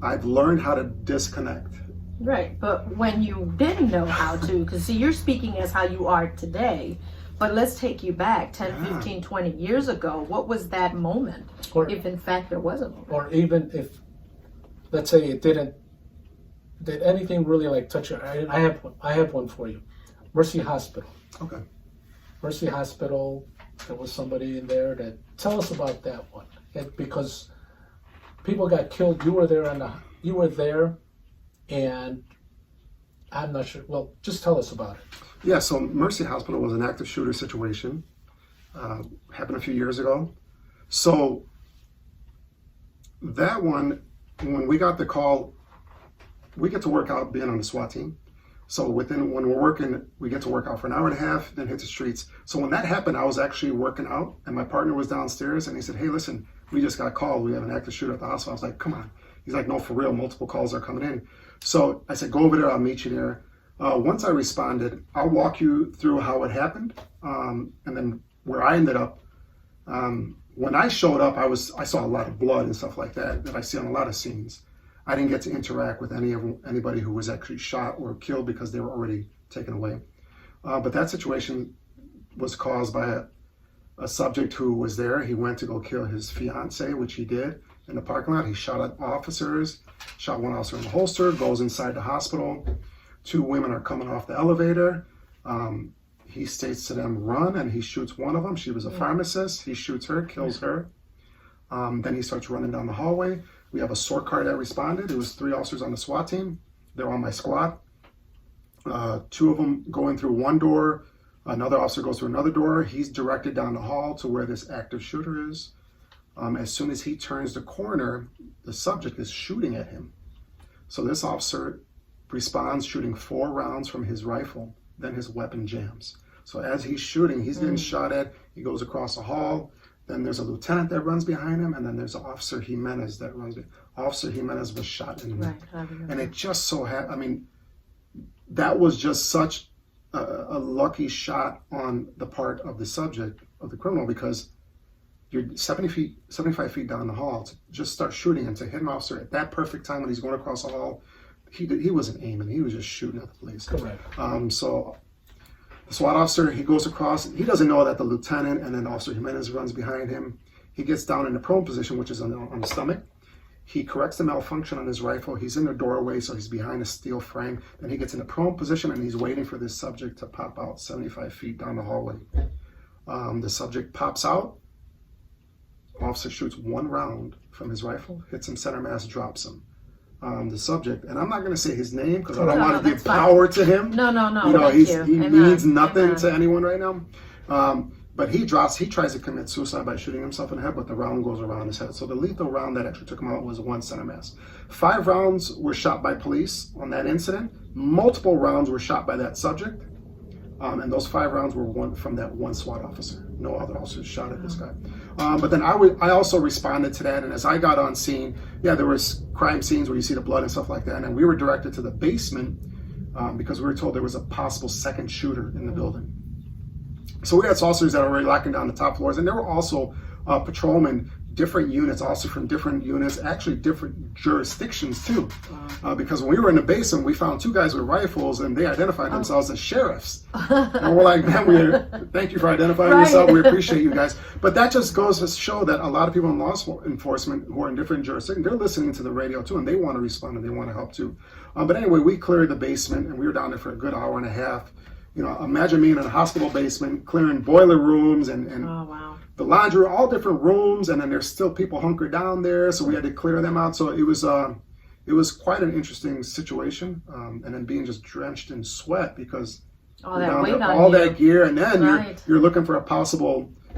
I've learned how to disconnect. Right, but when you didn't know how to, because see, you're speaking as how you are today, but let's take you back 10, 15, 20 years ago. What was that moment, if in fact there was a moment? Or even if, let's say it did anything really like touch your, I have one for you. Mercy Hospital. Okay. Mercy Hospital, there was somebody in there that, tell us about that one. Because people got killed, you were there and I'm not sure, well, just tell us about it. Yeah, so Mercy Hospital was an active shooter situation. Happened a few years ago. So that one, when we got the call, we get to work out being on the SWAT team. So when we're working, we get to work out for an hour and a half, then hit the streets. So when that happened, I was actually working out and my partner was downstairs and he said, hey, listen, we just got called. We have an active shooter at the hospital. I was like, come on. He's like, no, for real, multiple calls are coming in. So I said, go over there, I'll meet you there. Once I responded, I'll walk you through how it happened. And then where I ended up, when I showed up, I saw a lot of blood and stuff like that I see on a lot of scenes. I didn't get to interact with anybody who was actually shot or killed because they were already taken away. But that situation was caused by a subject who was there. He went to go kill his fiance, which he did in the parking lot. He shot at officers, shot one officer in the holster, goes inside the hospital. 2 women are coming off the elevator. He states to them, run, and he shoots one of them. She was a pharmacist. He shoots her, kills her. Then he starts running down the hallway. We have a SOAR car that responded. It was 3 officers on the SWAT team. They're on my squad. 2 of them going through one door. Another officer goes through another door. He's directed down the hall to where this active shooter is. As soon as he turns the corner, the subject is shooting at him. So this officer responds, shooting 4 rounds from his rifle. Then his weapon jams. So as he's shooting, he's getting shot at. He goes across the hall. Then there's a lieutenant that runs behind him, and then there's Officer Jimenez that runs. Officer Jimenez was shot in the neck. And it just so happened, I mean, that was just such a lucky shot on the part of the subject, of the criminal, because you're 75 feet down the hall to just start shooting and to hit an officer at that perfect time when he's going across the hall. He wasn't aiming, he was just shooting at the police. Correct. So the SWAT officer, he goes across, he doesn't know that the lieutenant and then Officer Jimenez runs behind him. He gets down in the prone position, which is on the stomach. He corrects the malfunction on his rifle. He's in the doorway, so he's behind a steel frame. Then he gets in the prone position and he's waiting for this subject to pop out 75 feet down the hallway. The subject pops out. Officer shoots 1 round from his rifle, hits him center mass, drops him. The subject, and I'm not going to say his name because I don't want to give power to him. No. You know, he Amen. means nothing Amen. to anyone right now. But he tries to commit suicide by shooting himself in the head, but the round goes around his head. So the lethal round that actually took him out was 1 center mass. 5 rounds were shot by police on that incident. Multiple rounds were shot by that subject. And those 5 rounds were from that 1 SWAT officer. No other officers shot at this guy. But then I also responded to that, and as I got on scene, there was crime scenes where you see the blood and stuff like that, and we were directed to the basement because we were told there was a possible second shooter in the building. So we had officers that were already locking down the top floors, and there were also patrolmen, different units, also from different units, actually different jurisdictions too. Because when we were in the basement, we found 2 guys with rifles, and they identified themselves as sheriffs. And we're like, man, thank you for identifying yourself. We appreciate you guys. But that just goes to show that a lot of people in law enforcement who are in different jurisdictions, they're listening to the radio too, and they want to respond and they want to help too. But anyway, we cleared the basement, and we were down there for a good hour and a half. You know, imagine being in a hospital basement, clearing boiler rooms and the laundry, all different rooms, and then there's still people hunkered down there, so we had to clear them out. So it was quite an interesting situation, and then being just drenched in sweat because all that weight on all you. that gear, and then you're looking for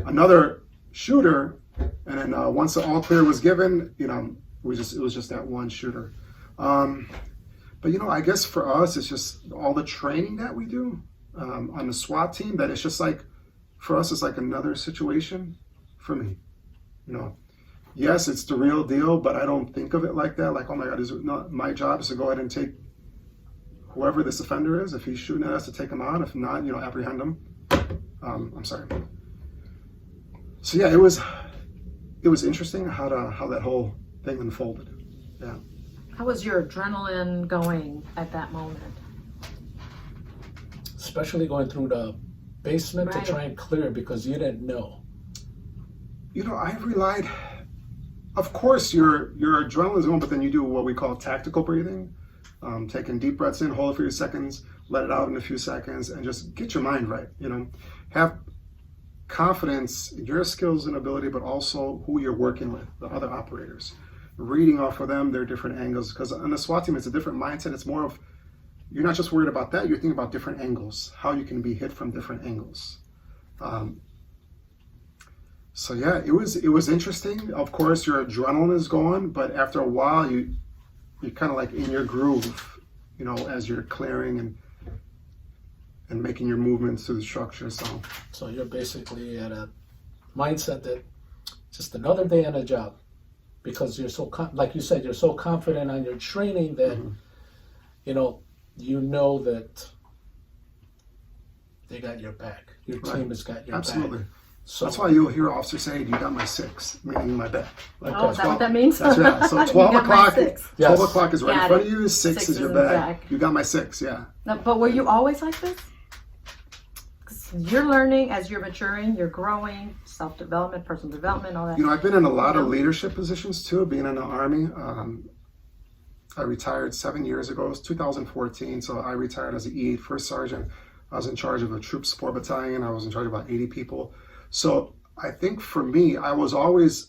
another shooter, and then once the all clear was given, you know, it was just that 1 shooter. But you know, I guess for us, it's just all the training that we do on the SWAT team, that it's just like, for us, it's like another situation for me. You know, yes, it's the real deal, but I don't think of it like that. Like, oh my God, my job is to go ahead and take whoever this offender is. If he's shooting at us, to take him out. If not, you know, apprehend him. I'm sorry. So yeah, it was interesting how that whole thing unfolded. Yeah. How was your adrenaline going at that moment? Especially going through the basement to try and clear it because you didn't know. You know, I relied, of course, your adrenaline is going, but then you do what we call tactical breathing, taking deep breaths in, hold it for a few seconds, let it out in a few seconds, and just get your mind right. You know, have confidence in your skills and ability, but also who you're working with, the other operators. Reading off of them, their different angles, because on the SWAT team, it's a different mindset. It's more of, you're not just worried about that, you're thinking about different angles, how you can be hit from different angles. So yeah, it was interesting. Of course, your adrenaline is going, but after a while, you're kind of like in your groove, you know, as you're clearing and making your movements through the structure. So you're basically at a mindset that just another day on a job, because you're so like you said, you're so confident on your training that you know that they got your back. Your team has got your back. So that's why you'll hear officers say, "You got my 6," meaning my back. Like is that what that means? That's right. So 12 o'clock. 12 o'clock is right in front of you. 6 is your back. You got my 6. Yeah. No, but were you always like this? 'Cause you're learning as you're maturing. You're growing. Self-development, personal development, all that. You know, I've been in a lot of leadership positions too. Being in the Army. I retired 7 years ago. It was 2014. So I retired as an E8 First Sergeant. I was in charge of a troop support battalion. I was in charge of about 80 people. So I think for me, I was always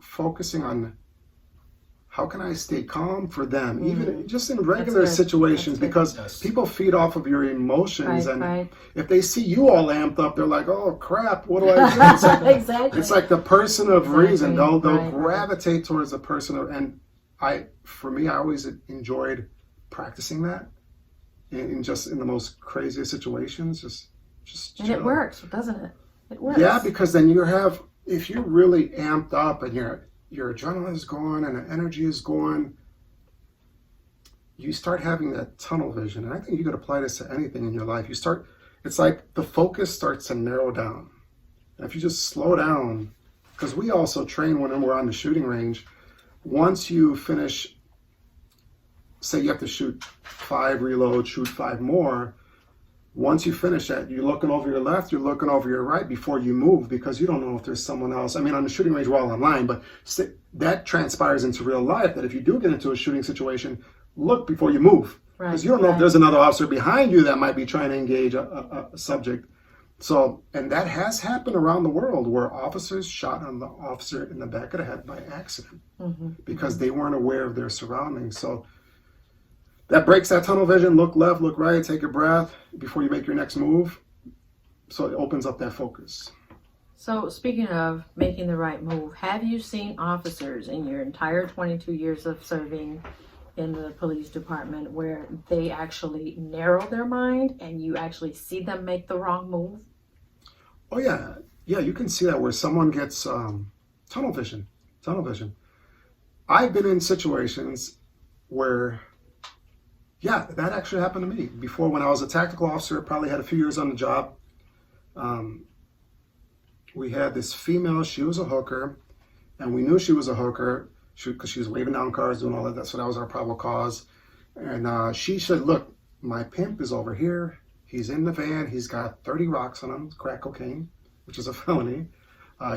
focusing on how can I stay calm for them, even just in regular situations, because people feed off of your emotions, and if they see you all amped up, they're like, oh crap, what do I do? It's like, exactly. It's like the person of reason. They'll gravitate towards the person of, and for me, I always enjoyed practicing that in the most craziest situations, just and it works, doesn't it? It works. Yeah, because then if you're really amped up and your adrenaline is going and the energy is going, you start having that tunnel vision. And I think you could apply this to anything in your life. It's like the focus starts to narrow down. And if you just slow down, because we also train when we're on the shooting range, once you finish, say you have to shoot 5 reloads, shoot 5 more, once you finish that, you're looking over your left, you're looking over your right before you move, because you don't know if there's someone else. I mean, on the shooting range, we're all online, but that transpires into real life, that if you do get into a shooting situation, look before you move. Because you don't know if there's another officer behind you that might be trying to engage a subject. So, and that has happened around the world, where officers shot on the officer in the back of the head by accident because they weren't aware of their surroundings. So that breaks that tunnel vision. Look left, look right, take a breath before you make your next move. So it opens up that focus. So speaking of making the right move, have you seen officers in your entire 22 years of serving in the police department where they actually narrow their mind and you actually see them make the wrong move? Oh yeah. Yeah, you can see that where someone gets tunnel vision. I've been in situations where, yeah, that actually happened to me. Before, when I was a tactical officer, probably had a few years on the job. We had this female, she was a hooker, and we knew she was a hooker because she was waving down cars, doing all that. So that was our probable cause. And she said, look, my pimp is over here. He's in the van. He's got 30 rocks on him, crack cocaine, which is a felony.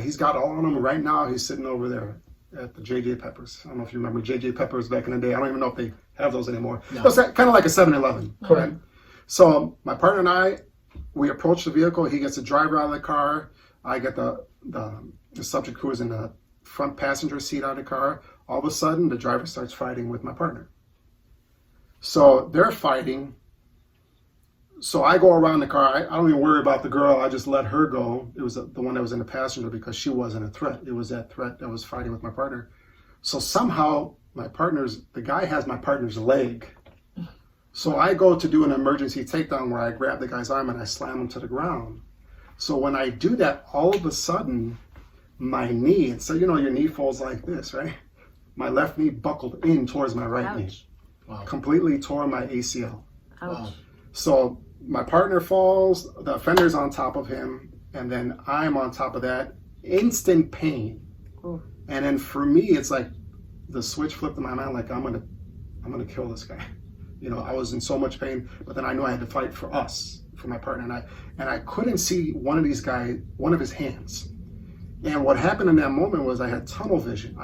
He's got all on him right now. He's sitting over there at the J.J. Peppers. I don't know if you remember J.J. Peppers back in the day. I don't even know if they have those anymore. No. It was kind of like a 7-Eleven. Correct. Right? So my partner and I, we approach the vehicle. He gets the driver out of the car. I get the subject who is in the front passenger seat out of the car. All of a sudden, the driver starts fighting with my partner. So they're fighting. So I go around the car. I don't even worry about the girl. I just let her go. It was the one that was in the passenger because she wasn't a threat. It was that threat that was fighting with my partner. So somehow the guy has my partner's leg. So I go to do an emergency takedown where I grab the guy's arm and I slam him to the ground. So when I do that, all of a sudden, my knee, so your knee folds like this, right? My left knee buckled in towards my right knee. Wow. Completely tore my ACL. Ouch. Wow. So my partner falls, the offender's on top of him, and then I'm on top of that. Instant pain. Ooh. And then for me, it's like the switch flipped in my mind, like I'm gonna kill this guy. I was in so much pain, but then I knew I had to fight for us, for my partner, and I couldn't see one of his hands. And what happened in that moment was I had tunnel vision.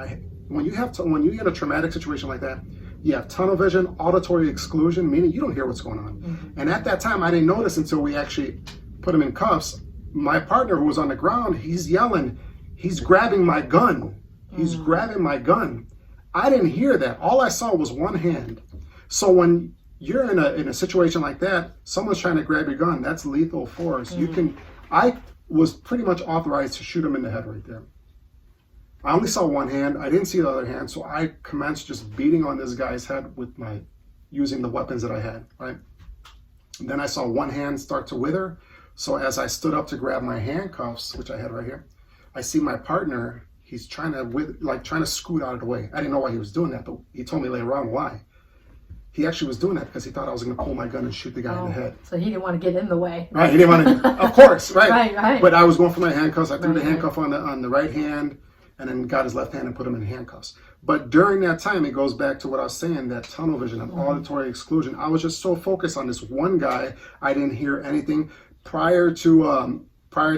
When you get a traumatic situation like that, you have tunnel vision, auditory exclusion, meaning you don't hear what's going on. Mm-hmm. And at that time, I didn't notice until we actually put him in cuffs. My partner, who was on the ground, he's yelling, he's grabbing my gun. He's grabbing my gun. I didn't hear that. All I saw was one hand. So when you're in a situation like that, someone's trying to grab your gun, that's lethal force. I was pretty much authorized to shoot him in the head right there. I only saw one hand. I didn't see the other hand, so I commenced just beating on this guy's head using the weapons that I had, right? And then I saw one hand start to wither. So as I stood up to grab my handcuffs, which I had right here, I see my partner, he's trying to scoot out of the way. I didn't know why he was doing that, but he told me later on why. He actually was doing that because he thought I was going to pull my gun and shoot the guy in the head. So he didn't want to get in the way. Right, he didn't want to, of course, right. Right. But I was going for my handcuffs. I threw the handcuff on the right hand and then got his left hand and put him in handcuffs. But during that time, it goes back to what I was saying, that tunnel vision and auditory exclusion. I was just so focused on this one guy, I didn't hear anything. Prior to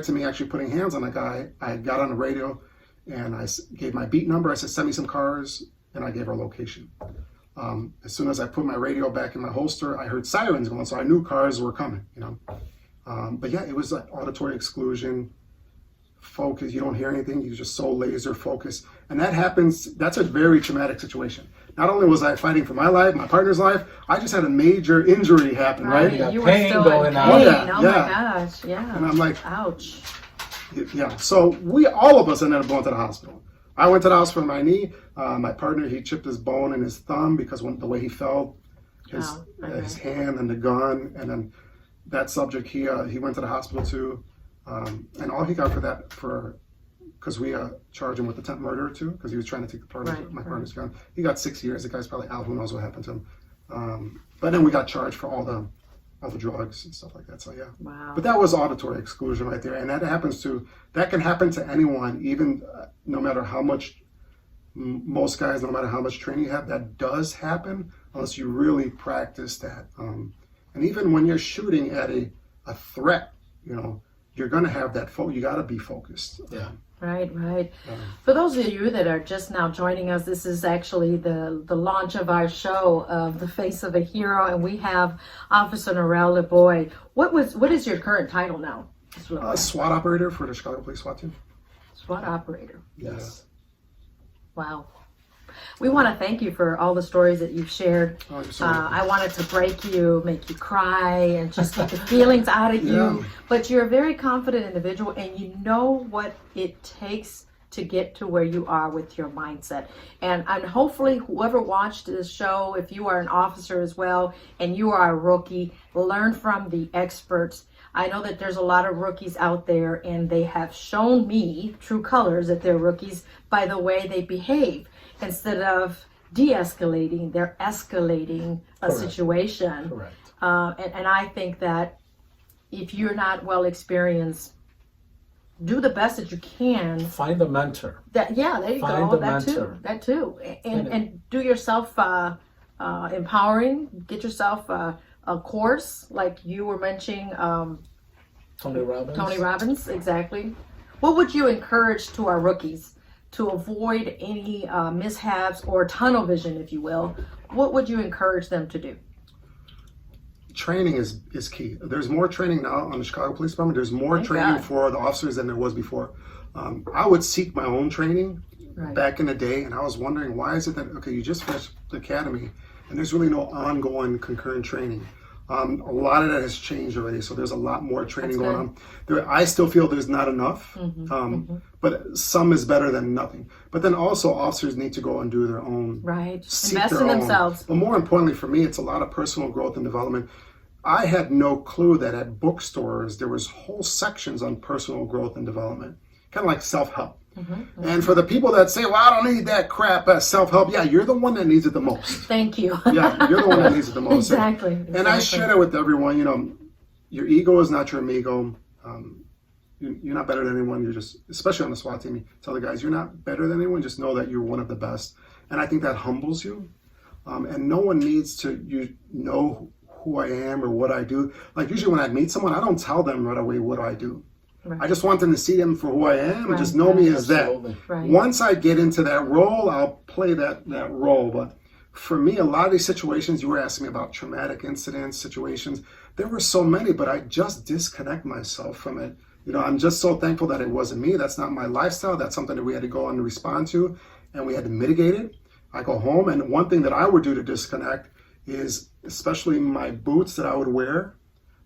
me actually putting hands on the guy, I got on the radio and I gave my beat number. I said, send me some cars, and I gave our location. As soon as I put my radio back in my holster, I heard sirens going, so I knew cars were coming, But yeah, it was like auditory exclusion, focused. You don't hear anything. You're just so laser focused. And that happens. That's a very traumatic situation. Not only was I fighting for my life, my partner's life, I just had a major injury happen, right? You got You were pain still going in on. pain. Yeah, Oh yeah. my gosh, yeah. And I'm like, ouch. yeah. So all of us ended up going to the hospital. I went to the hospital for my knee. My partner, he chipped his bone in his thumb because the way he fell, his hand and the gun, and then that subject, he went to the hospital too. And all he got for that, because we charged him with attempt murder too, because he was trying to take my partner's gun. He got 6 years. The guy's probably out. Who knows what happened to him? But then we got charged for all the drugs and stuff like that. So yeah. Wow. But that was auditory exclusion right there, and that can happen to anyone, even no matter how much. Most guys, no matter how much training you have, that does happen unless you really practice that. And even when you're shooting at a threat, you're going to have that. You got to be focused. Yeah. Right. For those of you that are just now joining us, this is actually the launch of our show of The Face of a Hero, and we have Officer Norell Liboy. What is your current title now? SWAT operator for the Chicago Police SWAT Team. SWAT operator. Yes. Wow. We want to thank you for all the stories that you've shared. Oh, you're so welcome. I wanted to break you, make you cry, and just get the feelings out of you. Yeah. But you're a very confident individual, and you know what it takes to get to where you are with your mindset. And hopefully whoever watched this show, if you are an officer as well, and you are a rookie, learn from the experts. I know that there's a lot of rookies out there, and they have shown me true colors that they're rookies by the way they behave. Instead of de-escalating, they're escalating a situation. Correct. And I think that if you're not well experienced, do the best that you can. Find a mentor. There you Find go. a mentor. That too. And do yourself empowering. Get yourself a course like you were mentioning. Tony Robbins, exactly. What would you encourage to our rookies to avoid any mishaps or tunnel vision, if you will? What would you encourage them to do? Training is key. There's more training now on the Chicago Police Department. There's more training for the officers than there was before. I would seek my own training back in the day, and I was wondering, why is it that, you just finished the academy, and there's really no ongoing concurrent training. A lot of that has changed already, so there's a lot more training going on. I still feel there's not enough, but some is better than nothing. But then also officers need to go and do their own. Right, invest in themselves. But more importantly for me, it's a lot of personal growth and development. I had no clue that at bookstores there was whole sections on personal growth and development, kind of like self-help. And for the people that say, well, I don't need that crap as self-help, you're the one that needs it the most. Thank you. You're the one that needs it the most. Exactly. And I share that with everyone, your ego is not your amigo. You're not better than anyone. You're just, especially on the SWAT team, you tell the guys, you're not better than anyone. Just know that you're one of the best. And I think that humbles you. And no one needs to know who I am or what I do. Like usually when I meet someone, I don't tell them right away what I do. Right. I just want them to see them for who I am and just know me as that. Right. Once I get into that role, I'll play that role. But for me, a lot of these situations, you were asking me about traumatic incidents, situations, there were so many, but I just disconnect myself from it. I'm just so thankful that it wasn't me. That's not my lifestyle. That's something that we had to go on and respond to, and we had to mitigate it. I go home, and one thing that I would do to disconnect is, especially my boots that I would wear,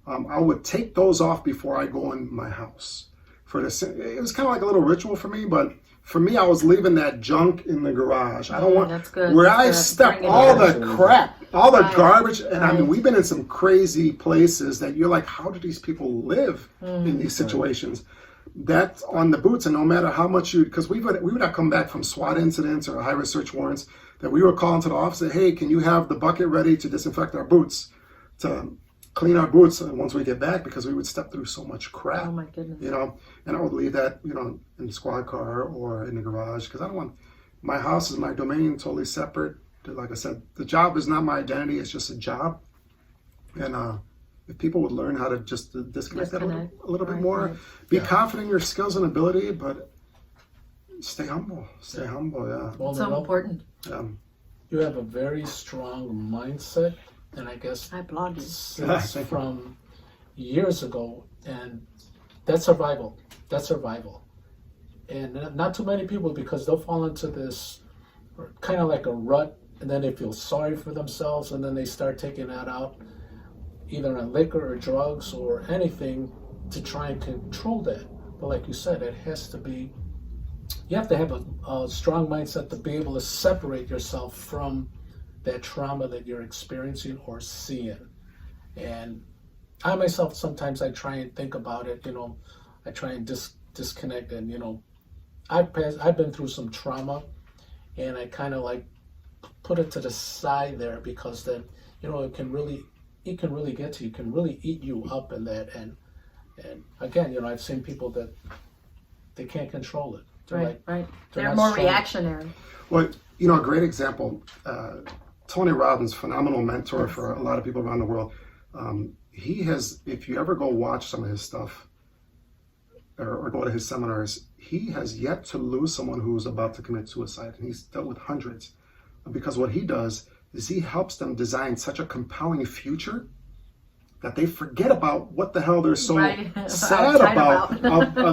I would take those off before I go in my house. It was kind of like a little ritual for me, but for me, I was leaving that junk in the garage. I don't want where I step all the crap, all the garbage. And I mean, we've been in some crazy places that you're like, how do these people live in these situations? That's on the boots, and no matter how much because we would not come back from SWAT incidents or high-risk search warrants that we were calling to the office, say, hey, can you have the bucket ready to disinfect our boots, to clean our boots once we get back, because we would step through so much crap. Oh my goodness. And I would leave that, in the squad car or in the garage, because I don't want, my house is my domain, totally separate. Like I said, the job is not my identity, it's just a job. And if people would learn how to just disconnect that a little bit more, be confident in your skills and ability, but stay humble. Stay humble, Well, so important. You have a very strong mindset. And I guess I applaud you. Since from years ago, and that's survival. And not too many people, because they'll fall into this kind of like a rut, and then they feel sorry for themselves, and then they start taking that out either on liquor or drugs or anything to try and control that. But like you said, it has to be, you have to have a strong mindset to be able to separate yourself from that trauma that you're experiencing or seeing. And I myself, sometimes I try and think about it, I try and disconnect, and I've been through some trauma, and I kind of like put it to the side there, because then it can really get to you, can really eat you up in that. And again, I've seen people that they can't control it. Right. They're more strong. reactionary. Well, a great example, Tony Robbins, phenomenal mentor for a lot of people around the world. He has, if you ever go watch some of his stuff or go to his seminars, he has yet to lose someone who's about to commit suicide. And he's dealt with hundreds, because what he does is he helps them design such a compelling future that they forget about what the hell they're so sad about.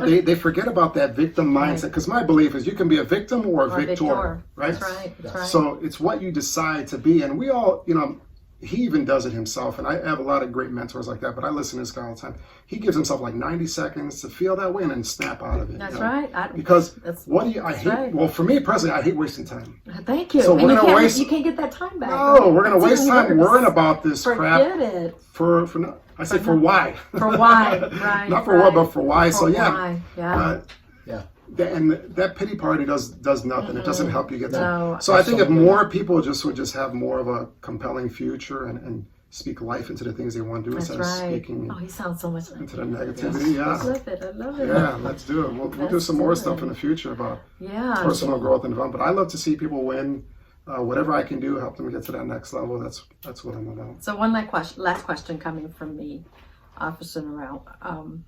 They forget about that victim mindset. Because my belief is you can be a victim or a victor, right? That's right. So it's what you decide to be. And we all, he even does it himself. And I have a lot of great mentors like that, but I listen to this guy all the time. He gives himself like 90 seconds to feel that way and then snap out of it. That's right. Because I hate, right. Well, for me personally, I hate wasting time. Thank you. So we're gonna you can't get that time back. No, we're going to waste time worrying about this crap. Forget it. For why? For why, right. Not for what, but for why. For why. Yeah. And that pity party does nothing. It doesn't help you get there. No. So I think if more people would just have more of a compelling future and speak life into the things they want to do, instead of speaking he sounds so much into the negativity. I love it. Yeah, let's do it. We'll do some more stuff in the future about personal growth and development. But I love to see people win. Whatever I can do, help them get to that next level. That's what I'm about. So one last question coming from me, Officer Norell.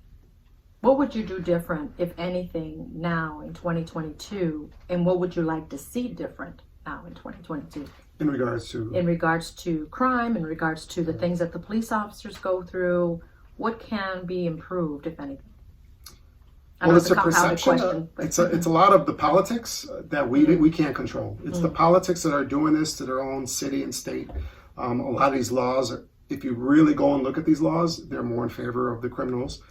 What would you do different, if anything, now in 2022, and what would you like to see different now in 2022? In regards to crime, in regards to the things that the police officers go through, what can be improved, if anything? Well, it's a perception. It's a lot of the politics that we can't control. It's the politics that are doing this to their own city and state. A lot of these laws, if you really go and look at these laws, they're more in favor of the criminals.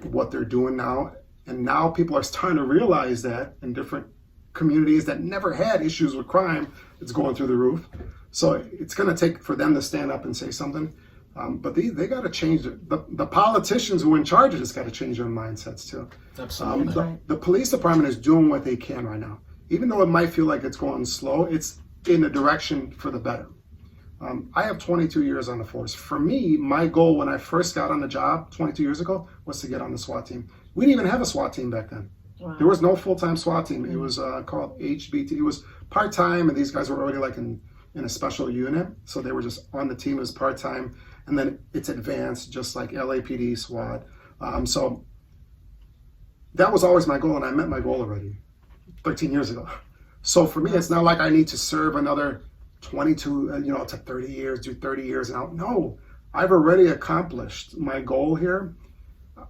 What they're doing now, and now people are starting to realize that in different communities that never had issues with crime, it's going through the roof. So it's going to take for them to stand up and say something. But they got to change the politicians who are in charge of this got to change their mindsets too. Absolutely. The police department is doing what they can right now, even though it might feel like it's going slow. It's in a direction for the better. I have 22 years on the force. For me, my goal when I first got on the job 22 years ago was to get on the SWAT team. We didn't even have a SWAT team back then. Wow. There was no full-time SWAT team. It was called HBT. It was part-time, and these guys were already like in a special unit, so they were just on the team as part-time. And then it's advanced, just like LAPD, SWAT. So that was always my goal, and I met my goal already 13 years ago. So for me, it's not like I need to serve another 22, to 30 years, do 30 years and out. No, I've already accomplished my goal here.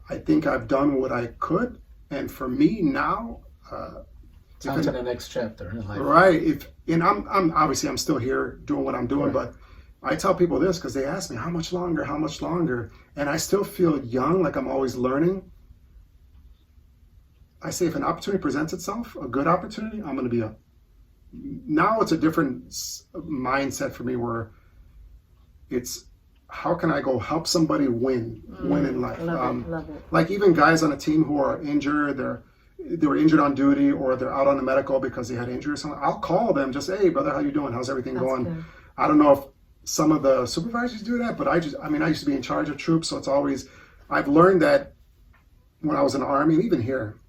I think I've done what I could. And for me now, it's on to the next chapter in life. Right. I'm obviously I'm still here doing what I'm doing, but I tell people this because they ask me how much longer, and I still feel young, like I'm always learning. I say if an opportunity presents itself, a good opportunity, I'm going to be up. Now it's a different mindset for me where it's how can I go help somebody win in life. Love it. Like even guys on a team who are injured, they were injured on duty or they're out on the medical because they had injury or something. I'll call them, just, hey brother, how you doing? How's everything going? Good. I don't know if some of the supervisors do that, but I used to be in charge of troops, so it's always, I've learned that when I was in the Army and even here,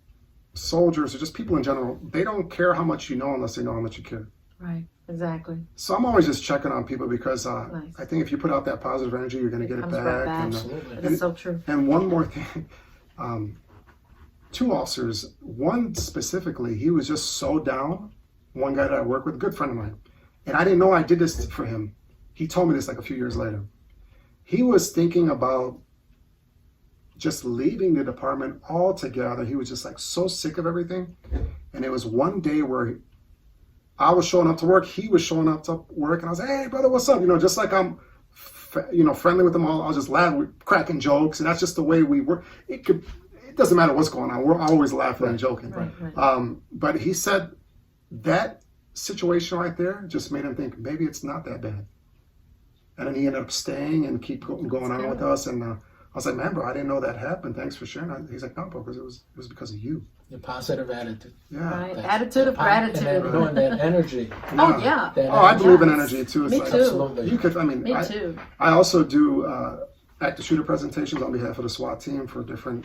soldiers or just people in general, they don't care how much you know unless they know how much you care. Right, exactly. So I'm always just checking on people because I think if you put out that positive energy, you're going to get it back. Absolutely. It's so true. And one more thing, 2 officers, one specifically, he was just so down, one guy that I work with, a good friend of mine, and I didn't know I did this for him. He told me this like a few years later. He was thinking about just leaving the department altogether. He was just like so sick of everything. And it was one day where I was showing up to work, he was showing up to work, and I was like, hey, brother, what's up? Just like I'm, friendly with them all. I'll just laugh, we're cracking jokes, and that's just the way we work. It doesn't matter what's going on. We're always laughing and joking. Right. But he said that situation right there just made him think maybe it's not that bad. And then he ended up staying and keep going on with us. And I was like, man, bro, I didn't know that happened. Thanks for sharing. He's like, no, bro, because it was because of you. Your positive attitude. Yeah. Right. Attitude of gratitude. And then knowing that energy. Oh, yeah. I believe in energy too. It's Me like, too. Absolutely. You could, Me too. I also do active shooter presentations on behalf of the SWAT team for different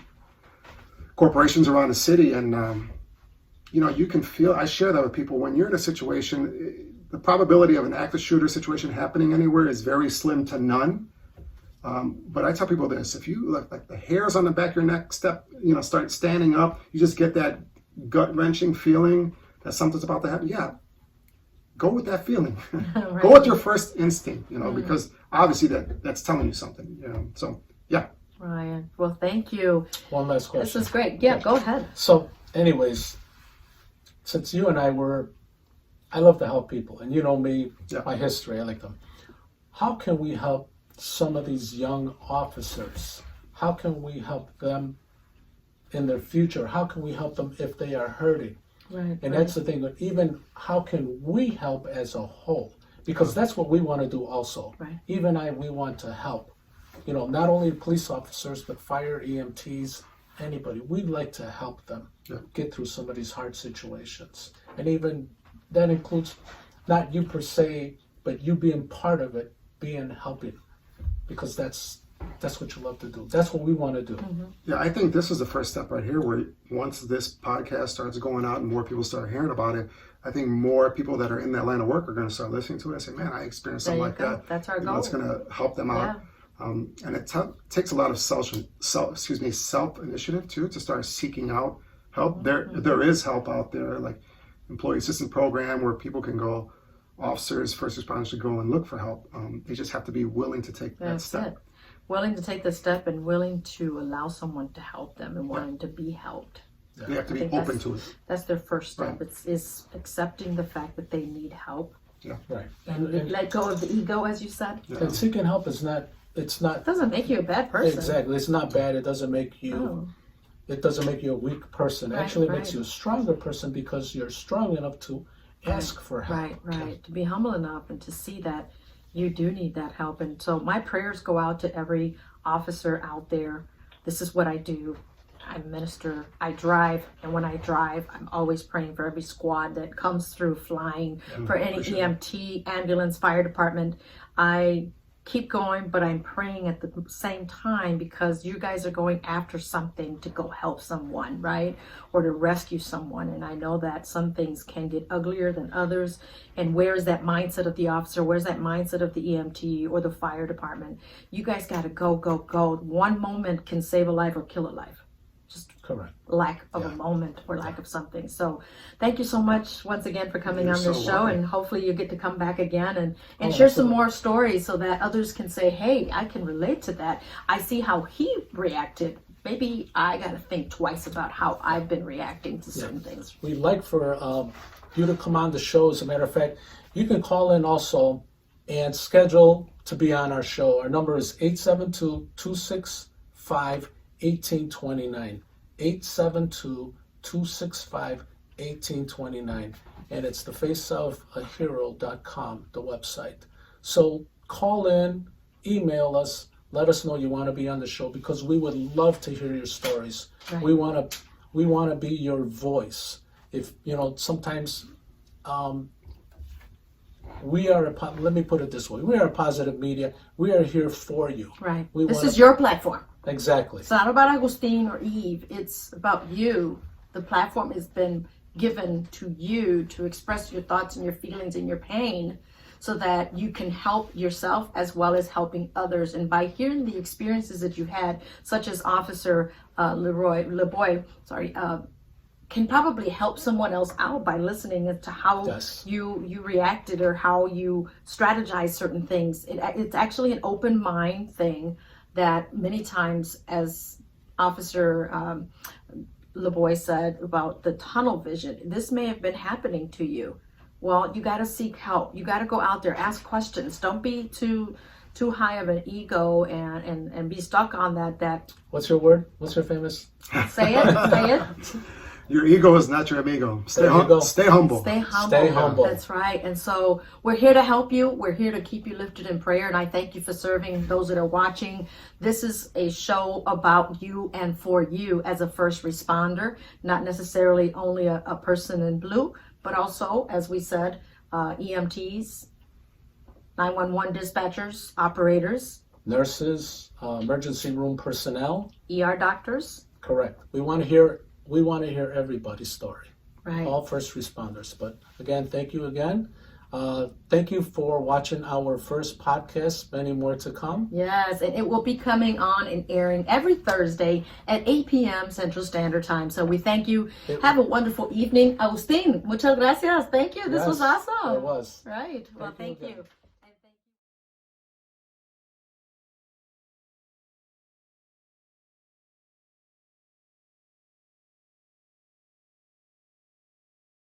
corporations around the city. And, you can feel, I share that with people, when you're in a situation, the probability of an active shooter situation happening anywhere is very slim to none. But I tell people this: if you look like the hairs on the back of your neck start standing up, you just get that gut wrenching feeling that something's about to happen. Yeah, go with that feeling. Right. Go with your first instinct, because obviously that's telling you something. So yeah. Ryan, well, thank you. One last question. This is great. Yeah, go ahead. So, anyways, since you and I love to help people, and you know me, my history, I like them. How can we help some of these young officers? How can we help them in their future? How can we help them if they are hurting? Right. And that's the thing, but even how can we help as a whole? Because that's what we want to do also. Right. Even we want to help. Not only police officers, but fire, EMTs, anybody. We'd like to help them get through some of these hard situations. And even that includes not you per se, but you being part of it, helping. Because that's what you love to do. That's what we want to do. Mm-hmm. Yeah, I think this is the first step right here, where once this podcast starts going out and more people start hearing about it, I think more people that are in that line of work are going to start listening to it and say, man, I experienced something like that. That's our goal. It's going to help them out. And it takes a lot of self-initiative too, to start seeking out help. There is help out there, like employee assistance program, where people can go, officers, first responders should go and look for help. They just have to be willing to take that step. Willing to take the step and willing to allow someone to help them and willing to be helped. They have to be open to it. That's their first step. Right. It's accepting the fact that they need help. Yeah. Right. And let go of the ego, as you said. Yeah. And seeking help is not. It doesn't make you a bad person. Exactly. It's not bad. It doesn't make you. Oh. It doesn't make you a weak person. Actually, it makes you a stronger person because you're strong enough to ask for help. Right. To be humble enough and to see that you do need that help. And so my prayers go out to every officer out there. This is what I do. I minister, I drive, and when I drive, I'm always praying for every squad that comes through flying, for any EMT, ambulance, fire department. I keep going, but I'm praying at the same time because you guys are going after something to go help someone, right? Or to rescue someone. And I know that some things can get uglier than others. And where is that mindset of the officer? Where's that mindset of the EMT or the fire department? You guys got to go. One moment can save a life or kill a life. Just correct. Lack of a moment or lack of something. So thank you so much once again for coming on this show, and hopefully you get to come back again and share some more stories so that others can say, hey, I can relate to that. I see how he reacted. Maybe I got to think twice about how I've been reacting to certain things. We'd like for you to come on the show. As a matter of fact, you can call in also and schedule to be on our show. Our number is 872-265-1829. 872-265-1829. And it's thefaceofahero.com, the website. So call in, email us, let us know you want to be on the show, because we would love to hear your stories. Right. We want to be your voice. If sometimes let me put it this way. We are a positive media. We are here for you. Right. This is your platform. Exactly. It's not about Agustin or Eve. It's about you. The platform has been given to you to express your thoughts and your feelings and your pain so that you can help yourself as well as helping others. And by hearing the experiences that you had, such as Officer Liboy, can probably help someone else out by listening to how you reacted or how you strategize certain things. It's actually an open mind thing that many times as Officer Liboy said about the tunnel vision. This may have been happening to you. Well, you got to seek help. You got to go out there, ask questions. Don't be too high of an ego and be stuck on that. What's your word? What's your famous? Say it. Your ego is not your amigo. Stay humble. Stay humble. Stay humble. That's right. And so we're here to help you. We're here to keep you lifted in prayer. And I thank you for serving those that are watching. This is a show about you and for you as a first responder, not necessarily only a person in blue, but also, as we said, EMTs, 911 dispatchers, operators, nurses, emergency room personnel, ER doctors. Correct. We want to hear everybody's story. Right. All first responders. But again, thank you again. Thank you for watching our first podcast. Many more to come. Yes, and it will be coming on and airing every Thursday at 8 p.m. Central Standard Time. So we thank you. Have a wonderful evening. Agustin, muchas gracias. Thank you. This was awesome. It was. Right. Well, thank you.